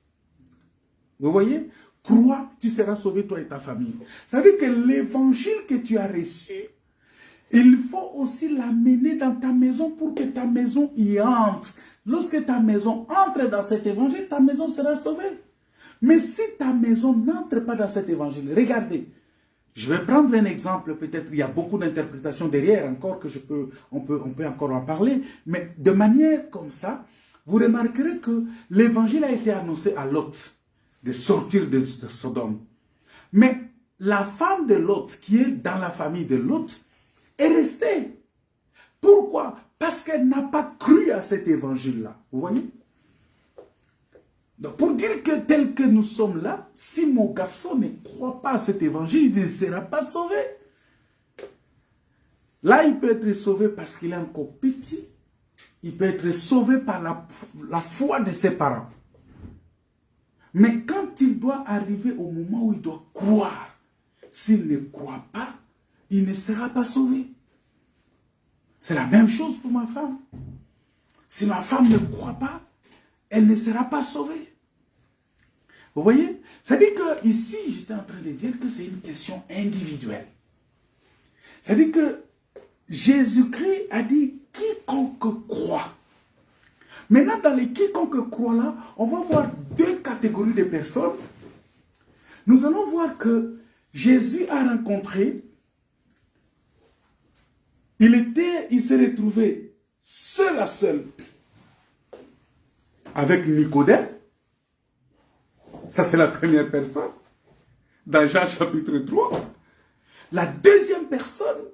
Vous voyez? Crois, tu seras sauvé, toi et ta famille. Ça veut dire que l'évangile que tu as reçu, il faut aussi l'amener dans ta maison pour que ta maison y entre. Lorsque ta maison entre dans cet évangile, ta maison sera sauvée. Mais si ta maison n'entre pas dans cet évangile, regardez, je vais prendre un exemple, peut-être il y a beaucoup d'interprétations derrière encore que on peut encore en parler, mais de manière comme ça, vous remarquerez que l'évangile a été annoncé à Lot de sortir de Sodome. Mais la femme de Lot, qui est dans la famille de Lot, est restée. Pourquoi? Parce qu'elle n'a pas cru à cet évangile-là. Vous voyez? Donc pour dire que tel que nous sommes là, si mon garçon ne croit pas à cet évangile, il ne sera pas sauvé. Là, il peut être sauvé parce qu'il est encore petit. Il peut être sauvé par la foi de ses parents. Mais quand il doit arriver au moment où il doit croire, s'il ne croit pas, il ne sera pas sauvé. C'est la même chose pour ma femme. Si ma femme ne croit pas, elle ne sera pas sauvée. Vous voyez? C'est-à-dire que ici, j'étais en train de dire que c'est une question individuelle. C'est-à-dire que Jésus-Christ a dit quiconque croit. Maintenant, dans les quiconque croit là, on va voir deux catégories de personnes. Nous allons voir que Jésus a rencontré, il s'est retrouvé seul à seul avec Nicodème. Ça, c'est la première personne. Dans Jean chapitre 3. La deuxième personne,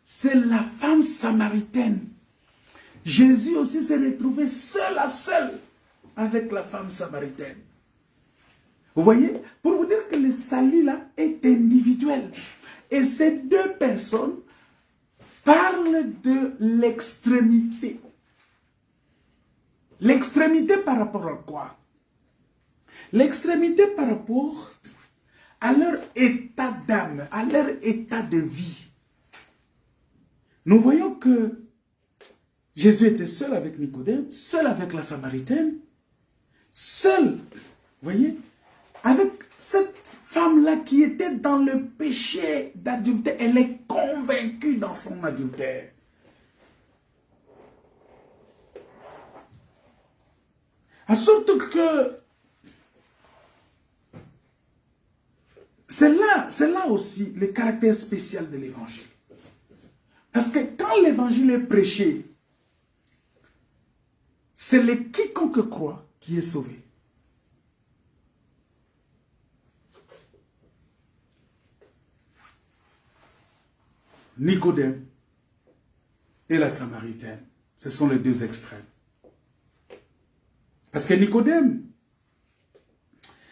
c'est la femme samaritaine. Jésus aussi s'est retrouvé seul à seul avec la femme samaritaine. Vous voyez? Pour vous dire que le salut là est individuel. Et ces deux personnes parlent de l'extrémité. L'extrémité par rapport à quoi? L'extrémité par rapport à leur état d'âme, à leur état de vie. Nous voyons que Jésus était seul avec Nicodème, seul avec la Samaritaine, seul, vous voyez, avec cette femme-là qui était dans le péché d'adultère. Elle est convaincue dans son adultère. En sorte que c'est là aussi le caractère spécial de l'évangile. Parce que quand l'évangile est prêché, c'est le quiconque croit qui est sauvé. Nicodème et la Samaritaine, ce sont les deux extrêmes. Parce que Nicodème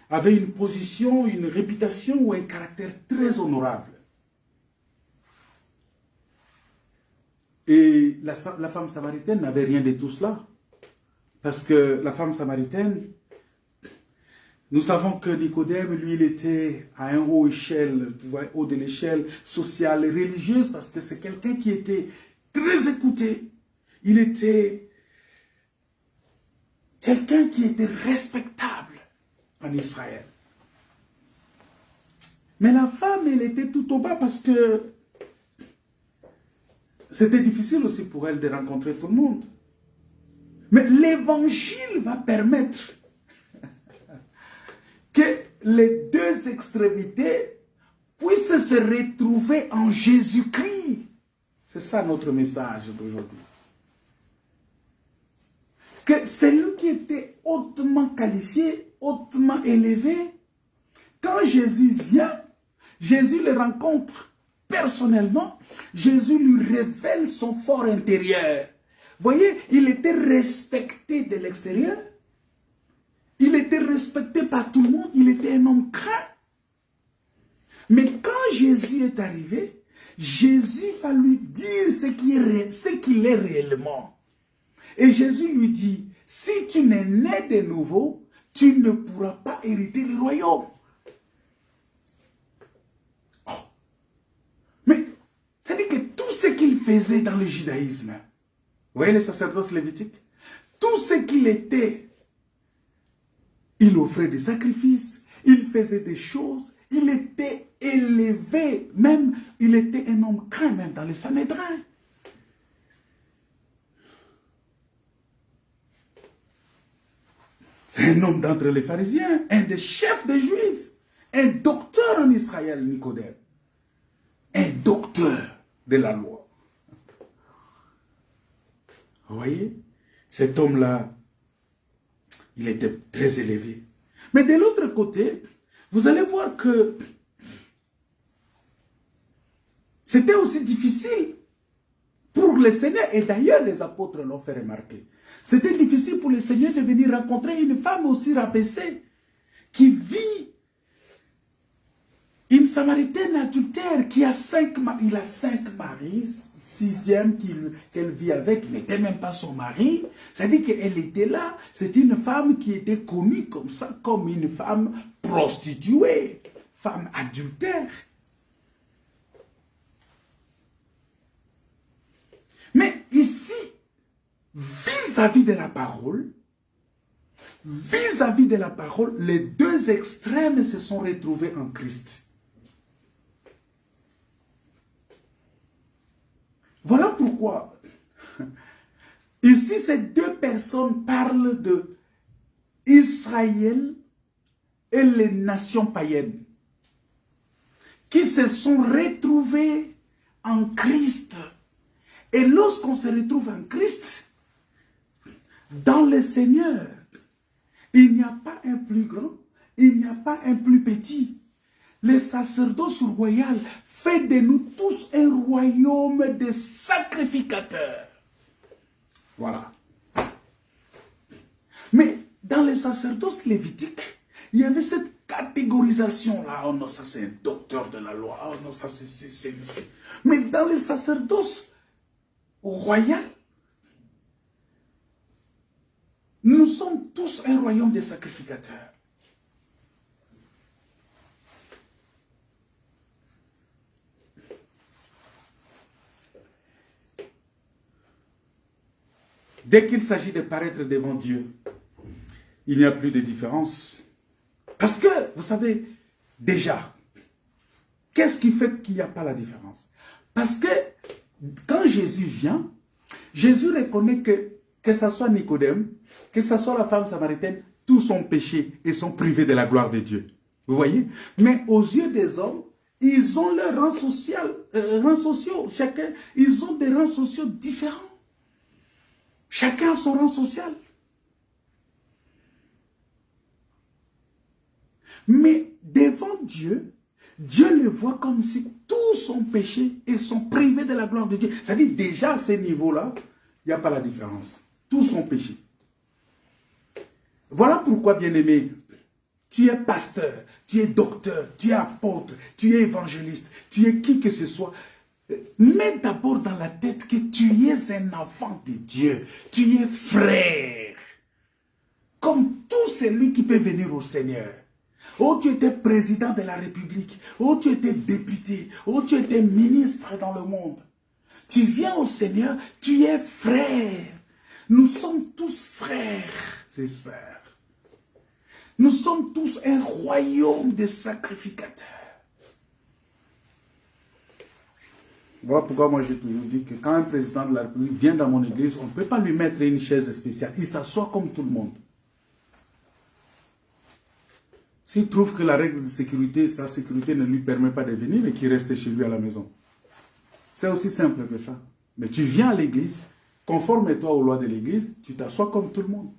avait une position, une réputation ou un caractère très honorable. Et la femme samaritaine n'avait rien de tout cela. Parce que la femme samaritaine, nous savons que Nicodème, lui, il était à un haut échelle, tu vois, haut de l'échelle sociale et religieuse, parce que c'est quelqu'un qui était très écouté. Il était quelqu'un qui était respectable en Israël. Mais la femme, elle était tout au bas parce que c'était difficile aussi pour elle de rencontrer tout le monde. Mais l'évangile va permettre que les deux extrémités puissent se retrouver en Jésus-Christ. C'est ça notre message d'aujourd'hui. Que celui qui était hautement qualifié, hautement élevé, quand Jésus vient, Jésus le rencontre personnellement, Jésus lui révèle son fort intérieur. Voyez, il était respecté de l'extérieur, il était respecté par tout le monde, il était un homme craint. Mais quand Jésus est arrivé, Jésus va lui dire ce qu'il est réellement. Et Jésus lui dit, si tu n'es né de nouveau, tu ne pourras pas hériter le royaume. Oh. Mais, c'est-à-dire que tout ce qu'il faisait dans le judaïsme, vous voyez les sacerdoces lévitiques, tout ce qu'il était, il offrait des sacrifices, il faisait des choses, il était élevé, même, il était un homme craint même dans les Sanhédrins. C'est un homme d'entre les pharisiens, un des chefs des Juifs, un docteur en Israël, Nicodème. Un docteur de la loi. Vous voyez, cet homme-là, il était très élevé. Mais de l'autre côté, vous allez voir que c'était aussi difficile pour le Seigneur, et d'ailleurs les apôtres l'ont fait remarquer. C'était difficile pour le Seigneur de venir rencontrer une femme aussi rabaissée, qui vit, une Samaritaine adultère, qui a 5 maris. Il a 5 maris, 6e qu'elle vit avec, n'était même pas son mari. C'est-à-dire qu'elle était là, c'était une femme qui était connue comme ça, comme une femme prostituée, femme adultère. Mais ici, vis-à-vis de la parole, les deux extrêmes se sont retrouvés en Christ. Voilà pourquoi, ici, ces deux personnes parlent de Israël et les nations païennes qui se sont retrouvées en Christ. Et lorsqu'on se retrouve en Christ, dans le Seigneur, il n'y a pas un plus grand, il n'y a pas un plus petit. Le sacerdoce royal fait de nous tous un royaume de sacrificateurs. Voilà. Mais dans le sacerdoce lévitique, il y avait cette catégorisation-là. Oh non, ça c'est un docteur de la loi. Oh non, ça c'est celui-ci. Mais dans le sacerdoce royal, nous sommes tous un royaume de sacrificateurs. Dès qu'il s'agit de paraître devant Dieu, il n'y a plus de différence. Parce que, vous savez, déjà, qu'est-ce qui fait qu'il n'y a pas la différence? Parce que, quand Jésus vient, Jésus reconnaît que ce soit Nicodème, que ce soit la femme samaritaine, tous sont péchés et sont privés de la gloire de Dieu. Vous voyez? Mais aux yeux des hommes, ils ont leurs rangs sociaux. Chacun, ils ont des rangs sociaux différents. Chacun a son rang social. Mais devant Dieu, Dieu le voit comme si tous sont péchés et sont privés de la gloire de Dieu. C'est-à-dire déjà à ce niveau-là, il n'y a pas la différence. Tous sont péchés. Voilà pourquoi, bien-aimé, tu es pasteur, tu es docteur, tu es apôtre, tu es évangéliste, tu es qui que ce soit. Mets d'abord dans la tête que tu es un enfant de Dieu. Tu es frère. Comme tout celui qui peut venir au Seigneur. Oh, tu étais président de la République. Oh, tu étais député. Oh, tu étais ministre dans le monde. Tu viens au Seigneur, tu es frère. Nous sommes tous frères et sœurs. Nous sommes tous un royaume de sacrificateurs. Voilà pourquoi moi j'ai toujours dit que quand un président de la République vient dans mon église, on ne peut pas lui mettre une chaise spéciale. Il s'assoit comme tout le monde. S'il trouve que la règle de sécurité, sa sécurité ne lui permet pas de venir et qu'il reste chez lui à la maison. C'est aussi simple que ça. Mais tu viens à l'église, conforme-toi aux lois de l'église, tu t'assois comme tout le monde.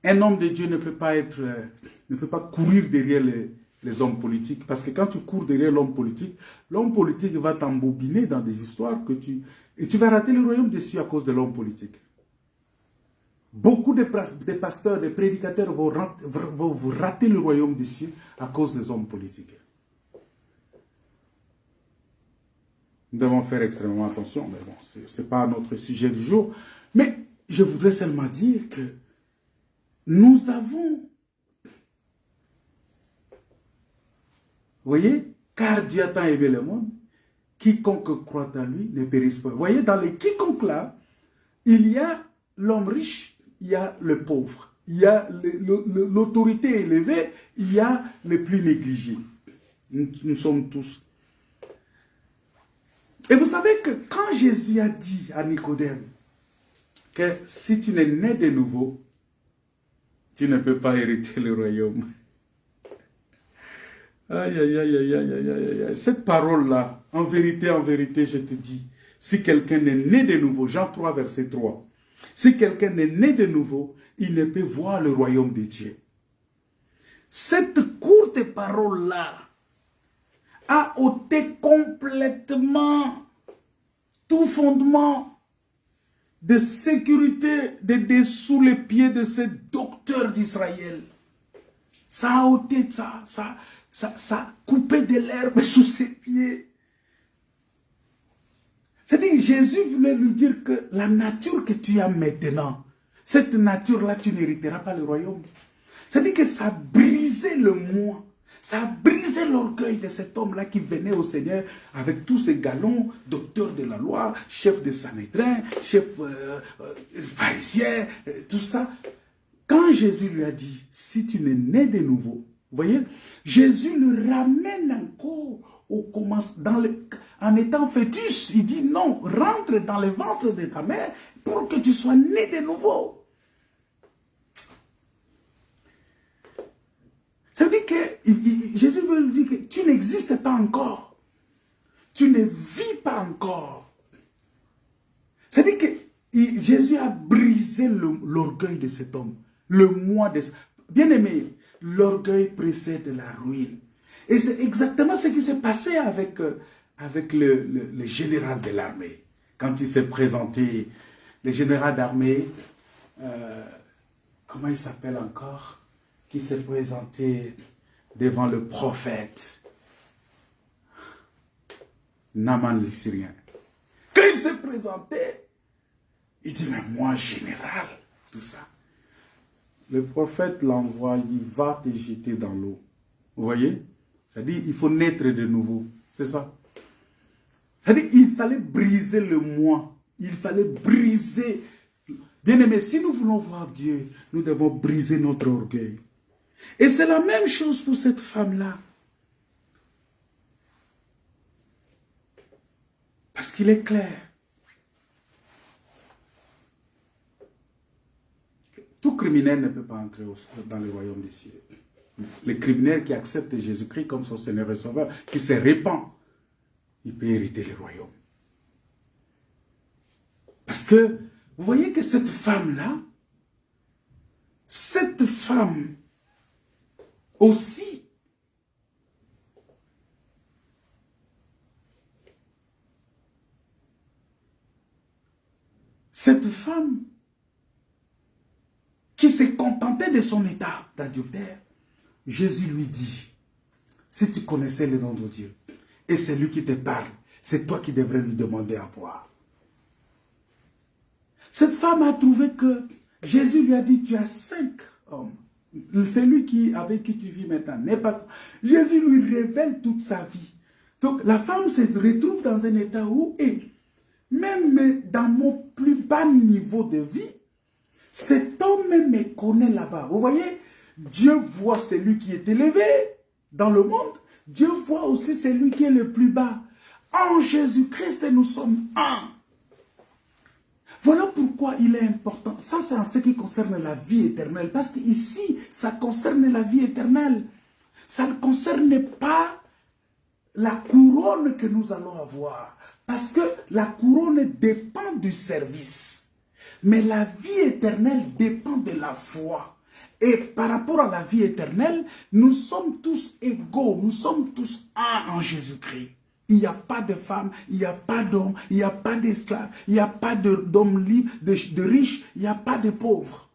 Un homme de Dieu ne peut pas courir derrière les hommes politiques. Parce que quand tu cours derrière l'homme politique va t'embobiner dans des histoires et tu vas rater le royaume des cieux à cause de l'homme politique. Beaucoup de pasteurs, de prédicateurs vont vous rater le royaume des cieux à cause des hommes politiques. Nous devons faire extrêmement attention, mais bon, ce n'est pas notre sujet du jour. Mais je voudrais seulement dire que nous avons, vous voyez, car Dieu a tant aimé le monde, quiconque croit en lui ne périsse pas. Vous voyez, dans les quiconque là, il y a l'homme riche, il y a le pauvre, il y a l'autorité élevée, il y a les plus négligés. Nous sommes tous. Et vous savez que quand Jésus a dit à Nicodème que si tu n'es né de nouveau, tu ne peux pas hériter le royaume. Aïe, aïe, aïe, aïe, aïe, aïe, aïe, aïe. Cette parole-là, en vérité, je te dis, si quelqu'un est né de nouveau, Jean 3, verset 3, si quelqu'un est né de nouveau, il ne peut voir le royaume de Dieu. Cette courte parole-là a ôté complètement tout fondement de sécurité de dessous les pieds de ces docteurs d'Israël. Ça a ôté ça a coupé de l'herbe sous ses pieds. C'est-à-dire, Jésus voulait lui dire que la nature que tu as maintenant, cette nature-là, tu n'hériteras pas le royaume. C'est-à-dire que ça a brisé le moi. Ça a brisé l'orgueil de cet homme-là qui venait au Seigneur avec tous ses galons, docteur de la loi, chef de Sanhédrin, chef pharisien, tout ça. Quand Jésus lui a dit, si tu n'es né de nouveau, vous voyez, Jésus le ramène encore au commencement, en étant fœtus. Il dit non, rentre dans le ventre de ta mère pour que tu sois né de nouveau. Ça veut dire que Jésus veut dire que tu n'existes pas encore. Tu ne vis pas encore. C'est-à-dire que Jésus a brisé l'orgueil de cet homme. Le moi de... Bien aimé, l'orgueil précède la ruine. Et c'est exactement ce qui s'est passé avec le général de l'armée. Quand il s'est présenté, le général d'armée, comment il s'appelle encore, qui s'est présenté devant le prophète Naaman le Syrien. Quand il s'est présenté, il dit, mais moi, général, tout ça. Le prophète l'envoie, il dit, va te jeter dans l'eau. Vous voyez? C'est-à-dire, il faut naître de nouveau. C'est ça. C'est-à-dire, il fallait briser le moi. Il fallait briser. Bien aimé, si nous voulons voir Dieu, nous devons briser notre orgueil. Et c'est la même chose pour cette femme-là. Parce qu'il est clair. Tout criminel ne peut pas entrer dans le royaume des cieux. Le criminel qui accepte Jésus-Christ comme son Seigneur et Sauveur, qui se répand, il peut hériter le royaume. Parce que, vous voyez que cette femme-là, cette femme aussi, cette femme qui s'est contentée de son état d'adultère, Jésus lui dit, si tu connaissais le nom de Dieu, et c'est lui qui te parle, c'est toi qui devrais lui demander à boire. Cette femme a trouvé que Jésus lui a dit, tu as 5 hommes. C'est lui avec qui tu vis maintenant. N'est pas... Jésus lui révèle toute sa vie. Donc la femme se retrouve dans un état où, même dans mon plus bas niveau de vie, cet homme me connaît là-bas. Vous voyez, Dieu voit celui qui est élevé dans le monde. Dieu voit aussi celui qui est le plus bas. En Jésus-Christ, nous sommes un. Voilà pourquoi il est important. Ça, c'est en ce qui concerne la vie éternelle. Parce qu'ici, ça concerne la vie éternelle. Ça ne concerne pas la couronne que nous allons avoir. Parce que la couronne dépend du service. Mais la vie éternelle dépend de la foi. Et par rapport à la vie éternelle, nous sommes tous égaux. Nous sommes tous un en Jésus-Christ. Il n'y a pas de femme, il n'y a pas d'homme, il n'y a pas d'esclave, il n'y a pas d'homme libre, de riche, il n'y a pas de pauvre.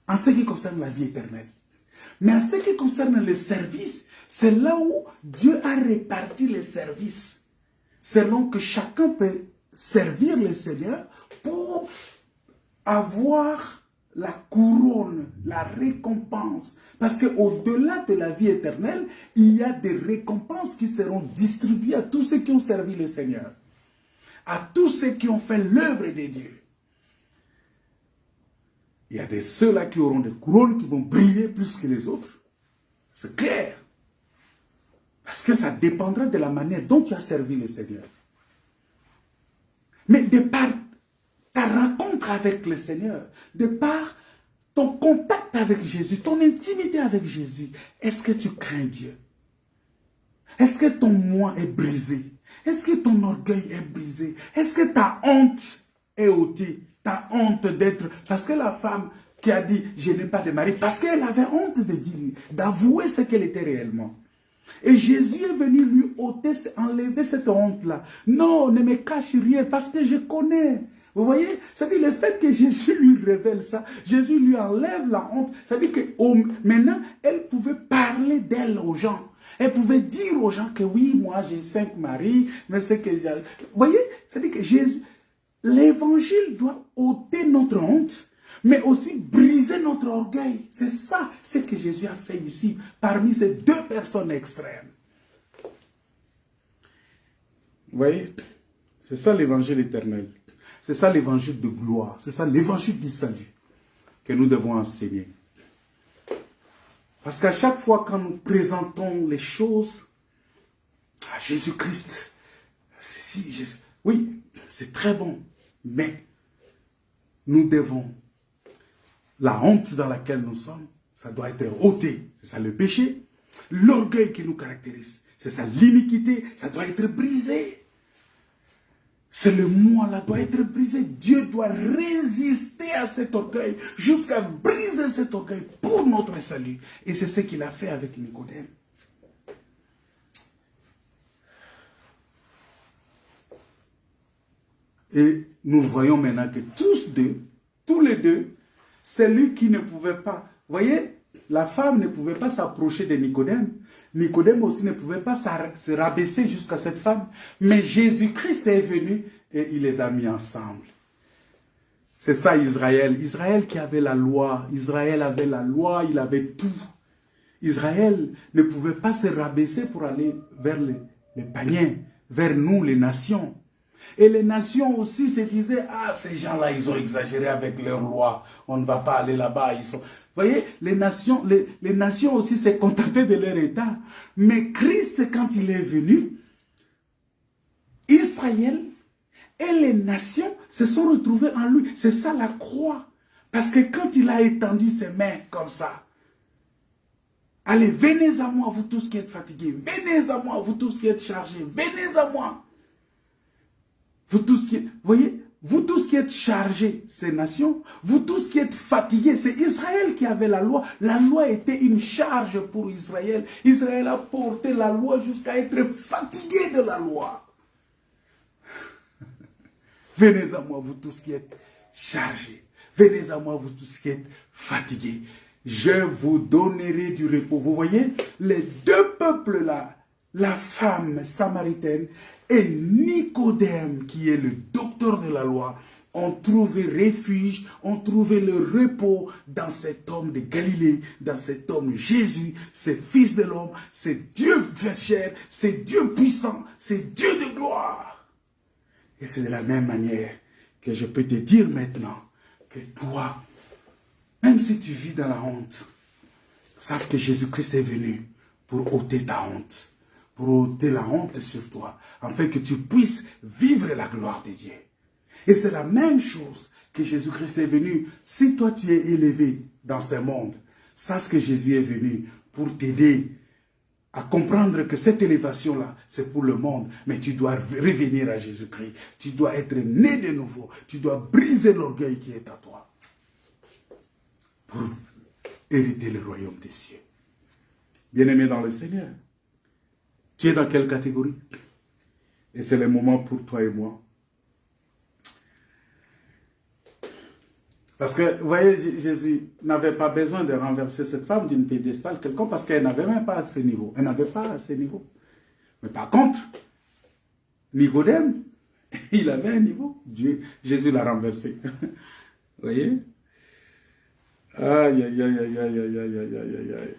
En ce qui concerne la vie éternelle. Mais en ce qui concerne le service, c'est là où Dieu a réparti les services. selon que chacun peut servir le Seigneur pour avoir la couronne, la récompense. Parce qu'au-delà de la vie éternelle, il y a des récompenses qui seront distribuées à tous ceux qui ont servi le Seigneur, à tous ceux qui ont fait l'œuvre de Dieu. Il y a ceux-là qui auront des couronnes qui vont briller plus que les autres. C'est clair. Parce que ça dépendra de la manière dont tu as servi le Seigneur. Mais de par ta rencontre avec le Seigneur, de par ton contact avec Jésus, ton intimité avec Jésus, est-ce que tu crains Dieu? Est-ce que ton moi est brisé? Est-ce que ton orgueil est brisé? Est-ce que ta honte est ôtée? Ta honte d'être... Parce que la femme qui a dit « je n'ai pas de mari », parce qu'elle avait honte de dire, d'avouer ce qu'elle était réellement. Et Jésus est venu lui ôter, enlever cette honte-là. Non, ne me cache rien parce que je connais. Vous voyez, c'est-à-dire le fait que Jésus lui révèle ça, Jésus lui enlève la honte. C'est-à-dire que maintenant, elle pouvait parler d'elle aux gens. Elle pouvait dire aux gens que oui, moi j'ai 5 maris, mais c'est que j'ai... Vous voyez, c'est-à-dire que Jésus, l'évangile doit ôter notre honte, mais aussi briser notre orgueil. C'est ça, ce que Jésus a fait ici, parmi ces deux personnes extrêmes. Vous voyez, c'est ça l'évangile éternel. C'est ça l'évangile de gloire. C'est ça l'évangile du salut que nous devons enseigner. Parce qu'à chaque fois quand nous présentons les choses à Jésus-Christ, oui, c'est très bon, mais nous devons, la honte dans laquelle nous sommes, ça doit être ôté. C'est ça le péché, l'orgueil qui nous caractérise, c'est ça l'iniquité, ça doit être brisé. C'est le moi-là doit être brisé. Dieu doit résister à cet orgueil jusqu'à briser cet orgueil pour notre salut. Et c'est ce qu'il a fait avec Nicodème. Et nous voyons maintenant que tous les deux, celui qui ne pouvait pas, vous voyez, la femme ne pouvait pas s'approcher de Nicodème. Nicodème aussi ne pouvait pas se rabaisser jusqu'à cette femme. Mais Jésus-Christ est venu et il les a mis ensemble. C'est ça Israël. Israël qui avait la loi. Israël avait la loi, il avait tout. Israël ne pouvait pas se rabaisser pour aller vers les païens, vers nous, les nations. Et les nations aussi se disaient, ah, ces gens-là, ils ont exagéré avec leur loi. On ne va pas aller là-bas. Ils sont... Vous voyez, les nations aussi s'est contentées de leur état. Mais Christ, quand il est venu, Israël et les nations se sont retrouvées en lui. C'est ça la croix. Parce que quand il a étendu ses mains comme ça, allez, venez à moi, vous tous qui êtes fatigués. Venez à moi, vous tous qui êtes chargés. Venez à moi. Vous tous qui êtes, vous voyez, vous tous qui êtes chargés, ces nations, vous tous qui êtes fatigués, c'est Israël qui avait la loi. La loi était une charge pour Israël. Israël a porté la loi jusqu'à être fatigué de la loi. Venez à moi, vous tous qui êtes chargés. Venez à moi, vous tous qui êtes fatigués. Je vous donnerai du repos. Vous voyez, les deux peuples-là, la femme samaritaine et Nicodème, qui est le docteur de la loi, ont trouvé refuge, ont trouvé le repos dans cet homme de Galilée, dans cet homme Jésus, c'est Fils de l'homme, c'est Dieu fait chair, c'est Dieu puissant, c'est Dieu de gloire. Et c'est de la même manière que je peux te dire maintenant que toi, même si tu vis dans la honte, sache que Jésus-Christ est venu pour ôter ta honte, pour ôter la honte sur toi, afin que tu puisses vivre la gloire de Dieu. Et c'est la même chose que Jésus-Christ est venu. Si toi tu es élevé dans ce monde, sache que Jésus est venu pour t'aider à comprendre que cette élévation-là, c'est pour le monde, mais tu dois revenir à Jésus-Christ. Tu dois être né de nouveau. Tu dois briser l'orgueil qui est à toi pour hériter le royaume des cieux. Bien-aimé dans le Seigneur, tu es dans quelle catégorie? Et c'est le moment pour toi et moi. Parce que, vous voyez, Jésus n'avait pas besoin de renverser cette femme d'une piédestal quelconque parce qu'elle n'avait même pas ce niveau. Elle n'avait pas ce niveau. Mais par contre, Nicodème, il avait un niveau. Jésus l'a renversé. Vous voyez? Aïe, aïe, aïe, aïe, aïe, aïe, aïe, aïe, aïe, aïe.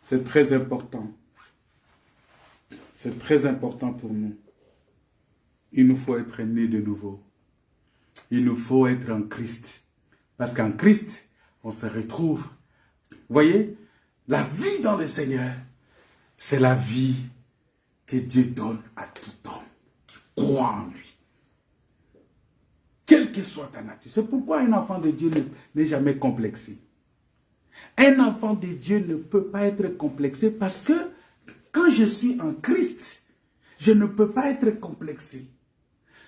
C'est très important. C'est très important pour nous. Il nous faut être nés de nouveau. Il nous faut être en Christ. Parce qu'en Christ, on se retrouve. Vous voyez, la vie dans le Seigneur, c'est la vie que Dieu donne à tout homme qui croit en lui. Quelle que soit ta nature. C'est pourquoi un enfant de Dieu n'est jamais complexé. Un enfant de Dieu ne peut pas être complexé parce que quand je suis en Christ, je ne peux pas être complexé.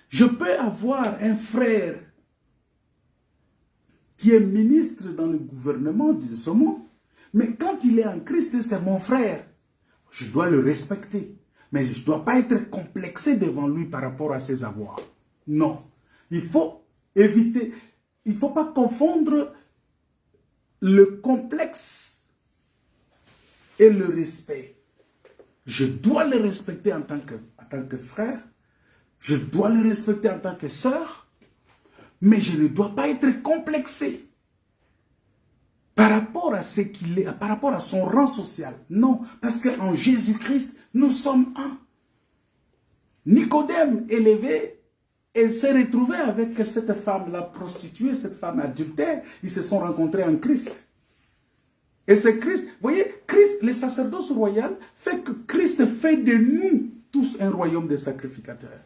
Je peux avoir un frère qui est ministre dans le gouvernement de ce monde, mais quand il est en Christ, c'est mon frère. Je dois le respecter, mais je ne dois pas être complexé devant lui par rapport à ses avoirs. Non, il faut éviter, il ne faut pas confondre le complexe et le respect. Je dois le respecter en tant que frère, je dois le respecter en tant que sœur, mais je ne dois pas être complexé par rapport à ce qu'il est, par rapport à son rang social. Non, parce qu'en Jésus-Christ, nous sommes un. Nicodème élevé, et s'est retrouvé avec cette femme, la prostituée, cette femme adultère. Ils se sont rencontrés en Christ. Et c'est Christ, vous voyez, Christ, le sacerdoce royal, fait que Christ fait de nous tous un royaume de sacrificateurs.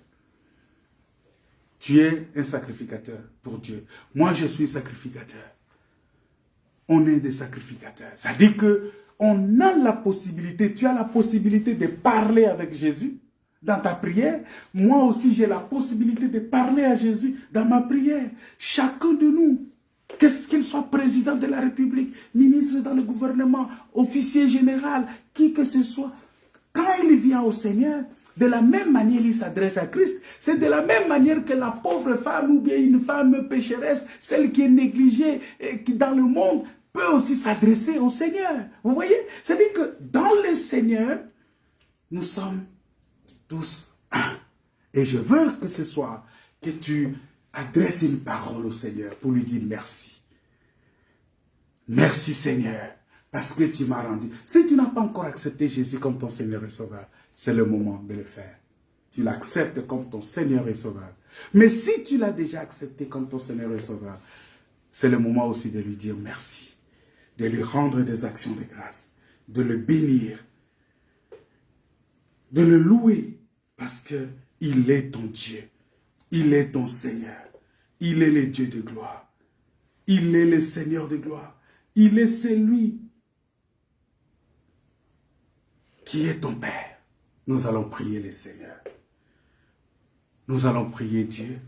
Tu es un sacrificateur pour Dieu. Moi, je suis sacrificateur. On est des sacrificateurs. Ça dit que on a la possibilité, tu as la possibilité de parler avec Jésus dans ta prière. Moi aussi, j'ai la possibilité de parler à Jésus dans ma prière. Chacun de nous, qu'est-ce qu'il soit président de la République, ministre dans le gouvernement, officier général, qui que ce soit, quand il vient au Seigneur, de la même manière il s'adresse à Christ. C'est de la même manière que la pauvre femme ou bien une femme pécheresse, celle qui est négligée et qui dans le monde, peut aussi s'adresser au Seigneur. Vous voyez? C'est-à-dire que dans le Seigneur, nous sommes tous un. Et je veux que ce soit que tu adresses une parole au Seigneur pour lui dire merci. Merci Seigneur, parce que tu m'as rendu. Si tu n'as pas encore accepté Jésus comme ton Seigneur et Sauveur, c'est le moment de le faire. Tu l'acceptes comme ton Seigneur et Sauveur. Mais si tu l'as déjà accepté comme ton Seigneur et Sauveur, c'est le moment aussi de lui dire merci, de lui rendre des actions de grâce, de le bénir, de le louer, parce qu'il est ton Dieu, il est ton Seigneur, il est le Dieu de gloire, il est le Seigneur de gloire, il est celui qui est ton Père. Nous allons prier le Seigneur. Nous allons prier Dieu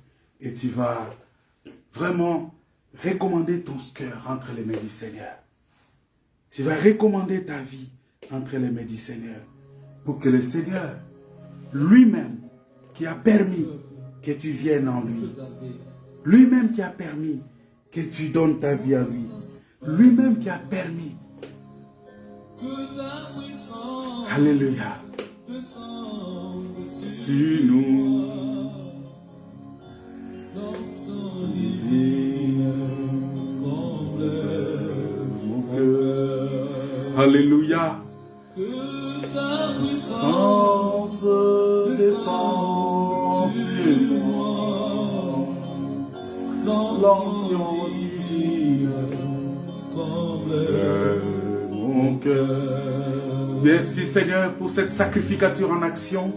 et tu vas vraiment recommander ton cœur entre les mains du Seigneur. Tu vas recommander ta vie entre les mains du Seigneur pour que le Seigneur lui-même qui a permis que tu viennes en lui, lui-même qui a permis que tu donnes ta vie à lui, lui-même qui a permis. Alléluia. Sur nous, mon cœur. Alléluia. Que ta puissance descende sur moi, l'onction divine comble mon cœur. Merci Seigneur pour cette sacrificature en action.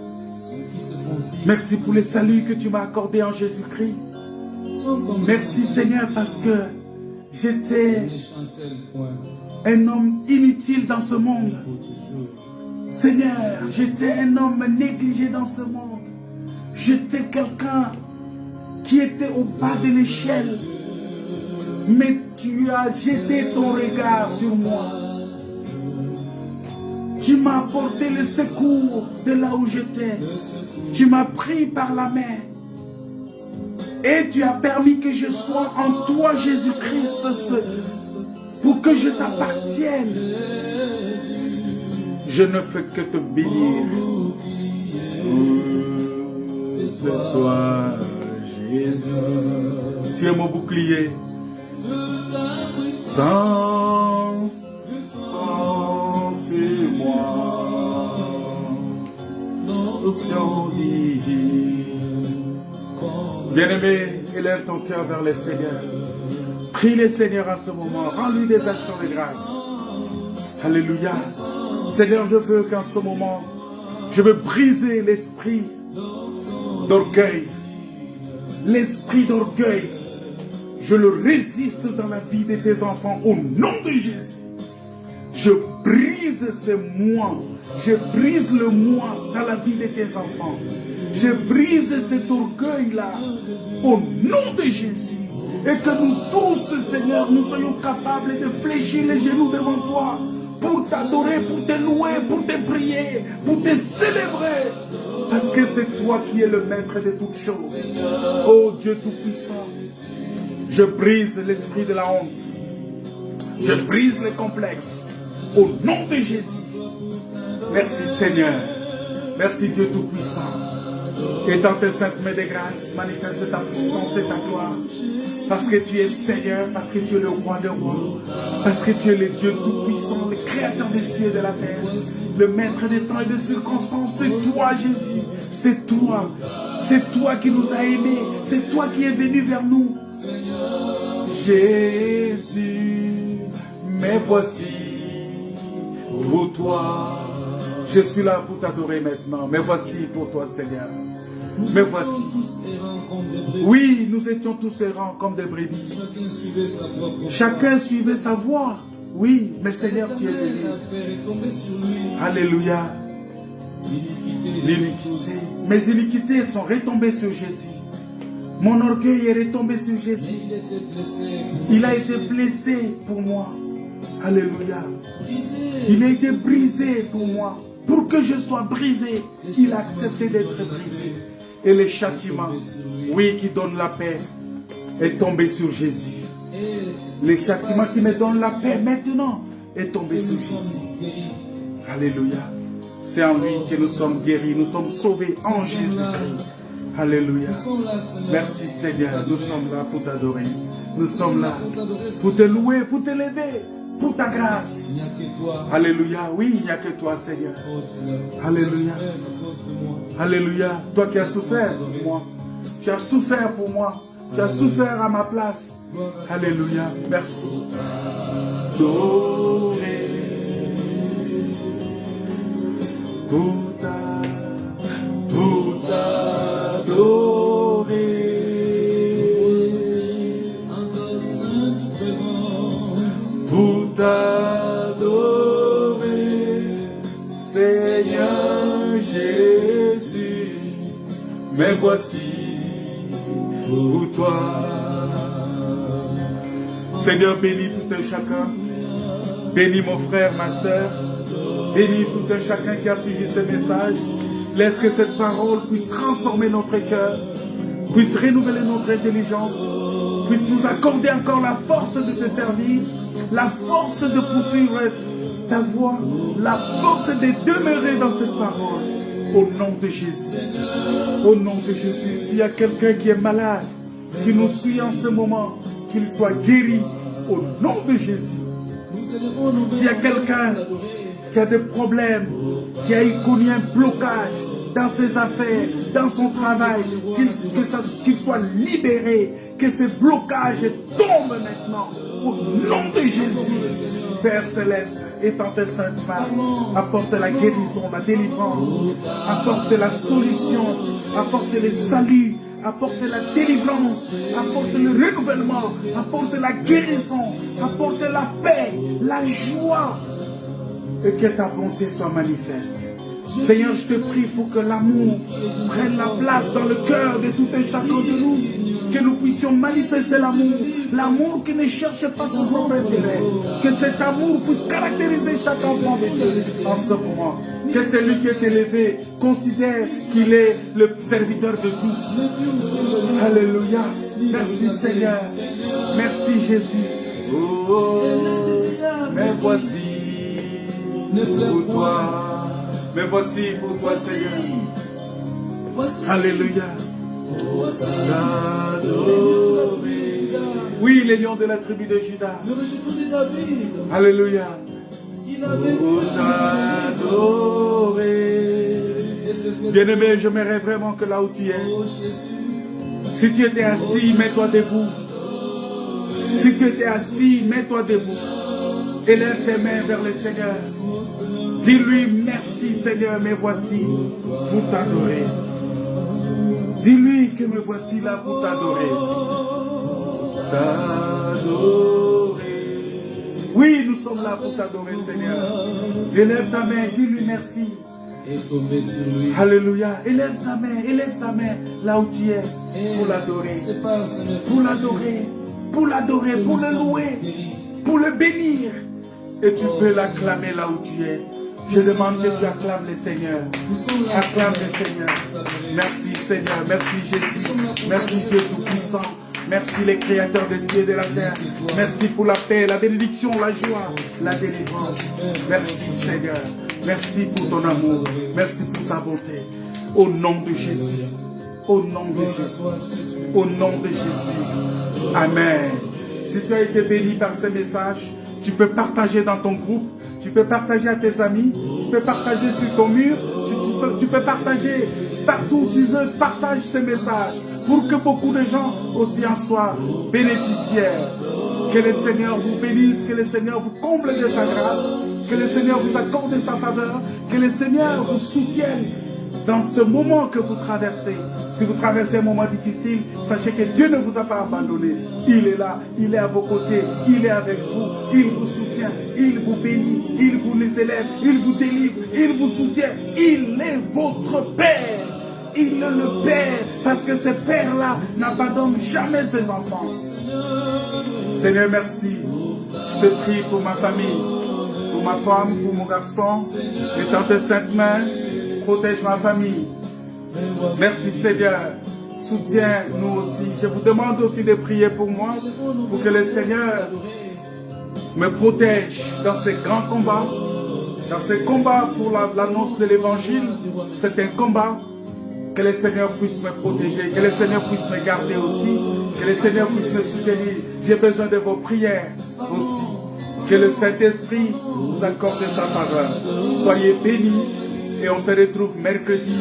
Merci pour le salut que tu m'as accordé en Jésus-Christ. Merci Seigneur parce que j'étais un homme inutile dans ce monde. Seigneur, j'étais un homme négligé dans ce monde. J'étais quelqu'un qui était au bas de l'échelle. Mais tu as jeté ton regard sur moi. Tu m'as apporté le secours de là où j'étais. Tu m'as pris par la main. Et tu as permis que je sois en toi, Jésus-Christ, pour que je t'appartienne. Je ne fais que te bénir. c'est toi, Jésus. Tu es mon bouclier. Sans sur moi, option divine. Bien-aimé, élève ton cœur vers le Seigneur. Prie le Seigneur à ce moment. Rends-lui des actions de grâce. Alléluia. Seigneur, je veux qu'en ce moment, je veux briser l'esprit d'orgueil. L'esprit d'orgueil. Je le résiste dans la vie de tes enfants au nom de Jésus. Je brise ce moi. Je brise le moi dans la vie de tes enfants. Je brise cet orgueil-là au nom de Jésus. Et que nous tous, Seigneur, nous soyons capables de fléchir les genoux devant toi pour t'adorer, pour te louer, pour te prier, pour te célébrer. Parce que c'est toi qui es le maître de toutes choses. Oh Dieu Tout-Puissant, je brise l'esprit de la honte. Je brise les complexes. Au nom de Jésus. Merci Seigneur. Merci Dieu Tout-Puissant. Et dans tes saintes mains de grâce, manifeste ta puissance et ta gloire. Parce que tu es Seigneur, parce que tu es le roi des rois. Parce que tu es le Dieu Tout-Puissant, le créateur des cieux et de la terre. Le maître des temps et des circonstances. C'est toi Jésus. C'est toi. C'est toi qui nous as aimés. C'est toi qui es venu vers nous. Jésus, mais voici pour toi. Je suis là pour t'adorer maintenant. Mais voici pour toi, Seigneur. Mais voici. Oui, nous étions tous errants comme des brebis. Chacun suivait sa voie. Oui, mais Seigneur, tu es venu. Alléluia. L'iniquité. Mes iniquités sont retombées sur Jésus. Mon orgueil est retombé sur Jésus. Il a été blessé pour moi. Alléluia. Il a été brisé pour moi. Pour que je sois brisé, il a accepté d'être brisé. Et le châtiment, oui, qui donne la paix, est tombé sur Jésus. Le châtiment qui me donne la paix maintenant est tombé sur Jésus. Alléluia. C'est en lui que nous sommes guéris, nous sommes sauvés en Jésus-Christ. Alléluia. Merci Seigneur, nous sommes là pour t'adorer. Nous sommes là pour te louer, pour t'élever, pour ta grâce. Alléluia. Oui, il n'y a que toi Seigneur. Alléluia. Alléluia. Toi qui as souffert pour moi. Tu as souffert pour moi. Tu as souffert à ma place. Alléluia. Merci. Doré. Pour t'adorer. Pour t'adorer, Seigneur Jésus, mais voici pour toi. Seigneur, bénis tout un chacun, bénis mon frère, ma soeur, bénis tout un chacun qui a suivi ce message. Laisse que cette parole puisse transformer notre cœur, puisse renouveler notre intelligence, puisse nous accorder encore la force de te servir, la force de poursuivre ta voie, la force de demeurer dans cette parole. Au nom de Jésus. Au nom de Jésus. S'il y a quelqu'un qui est malade, qui nous suit en ce moment, qu'il soit guéri au nom de Jésus. S'il y a quelqu'un qui a des problèmes, qui a connu un blocage dans ses affaires, dans son travail, qu'il soit libéré, que ces blocages tombent maintenant, au nom de Jésus. Père Céleste, étends tes saintes mains, apporte la guérison, la délivrance, apporte la solution, apporte le salut, apporte la délivrance, apporte le renouvellement, apporte la guérison, apporte la paix, la joie, et que ta bonté soit manifeste. Seigneur, je te prie pour que l'amour prenne la place dans le cœur de tout un chacun de nous, que nous puissions manifester l'amour, l'amour qui ne cherche pas son propre intérêt, que cet amour puisse caractériser chaque enfant de Dieu en ce moment, que celui qui est élevé considère qu'il est le serviteur de tous. Alléluia. Merci Seigneur, merci Jésus. Oh, mais voici pour toi. Mais voici pour toi, Seigneur. Alléluia. Oui, les lions de la tribu de Juda. Le rejeton de David. Alléluia. Il avait Pour t'adorer. Bien-aimé, j'aimerais vraiment que là où tu es, Oh Jésus. si tu étais assis, mets-toi debout. Si tu étais assis, mets-toi debout. Élève tes mains vers le Seigneur. Dis-lui merci Seigneur, me voici pour t'adorer. Dis-lui que me voici là pour t'adorer. T'adorer. Oui, nous sommes là pour t'adorer Seigneur. Élève ta main, dis-lui merci. Et tomber sur lui. Alléluia. Élève ta main là où tu es pour l'adorer. C'est pas Seigneur. Pour l'adorer, pour le louer, pour le bénir. Et tu peux l'acclamer là où tu es. Je demande que tu acclames le Seigneur. Acclame le Seigneur. Merci Seigneur, merci Jésus. Merci Dieu Tout-Puissant. Merci les créateurs des cieux et de la terre. Merci pour la paix, la bénédiction, la joie, la délivrance. Merci Seigneur. Merci pour ton amour. Merci pour ta bonté. Au nom de Jésus. Au nom de Jésus. Au nom de Jésus. Amen. Si tu as été béni par ces messages, tu peux partager dans ton groupe, tu peux partager à tes amis, tu peux partager sur ton mur, tu peux partager partout où tu veux, partage ces messages pour que beaucoup de gens aussi en soient bénéficiaires. Que le Seigneur vous bénisse, que le Seigneur vous comble de sa grâce, que le Seigneur vous accorde sa faveur, que le Seigneur vous soutienne dans ce moment que vous traversez. Si vous traversez un moment difficile, sachez que Dieu ne vous a pas abandonné. Il est là, il est à vos côtés, il est avec vous, il vous soutient, il vous bénit, il vous les élève, il vous délivre, il vous soutient. Il est votre Père. Il est le Père, parce que ce Père-là n'abandonne jamais ses enfants. Seigneur, merci. Je te prie pour ma famille, pour ma femme, pour mon garçon. Et dans tes saintes mains, protège ma famille. Merci Seigneur. Soutiens-nous aussi. Je vous demande aussi de prier pour moi, pour que le Seigneur me protège dans ces grands combats. Dans ces combats pour l'annonce de l'évangile. C'est un combat. Que le Seigneur puisse me protéger, que le Seigneur puisse me garder aussi, que le Seigneur puisse me soutenir. J'ai besoin de vos prières aussi. Que le Saint-Esprit vous accorde sa faveur. Soyez bénis et on se retrouve mercredi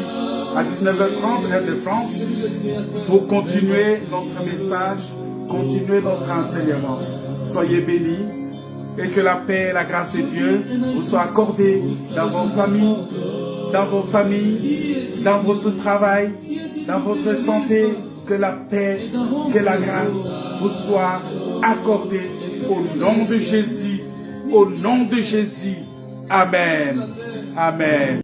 à 19h30 heure de France pour continuer notre message, continuer notre enseignement. Soyez bénis et que la paix et la grâce de Dieu vous soient accordées dans vos familles, dans votre travail, dans votre santé, que la paix, que la grâce vous soit accordée au nom de Jésus, au nom de Jésus. Amen. Amen.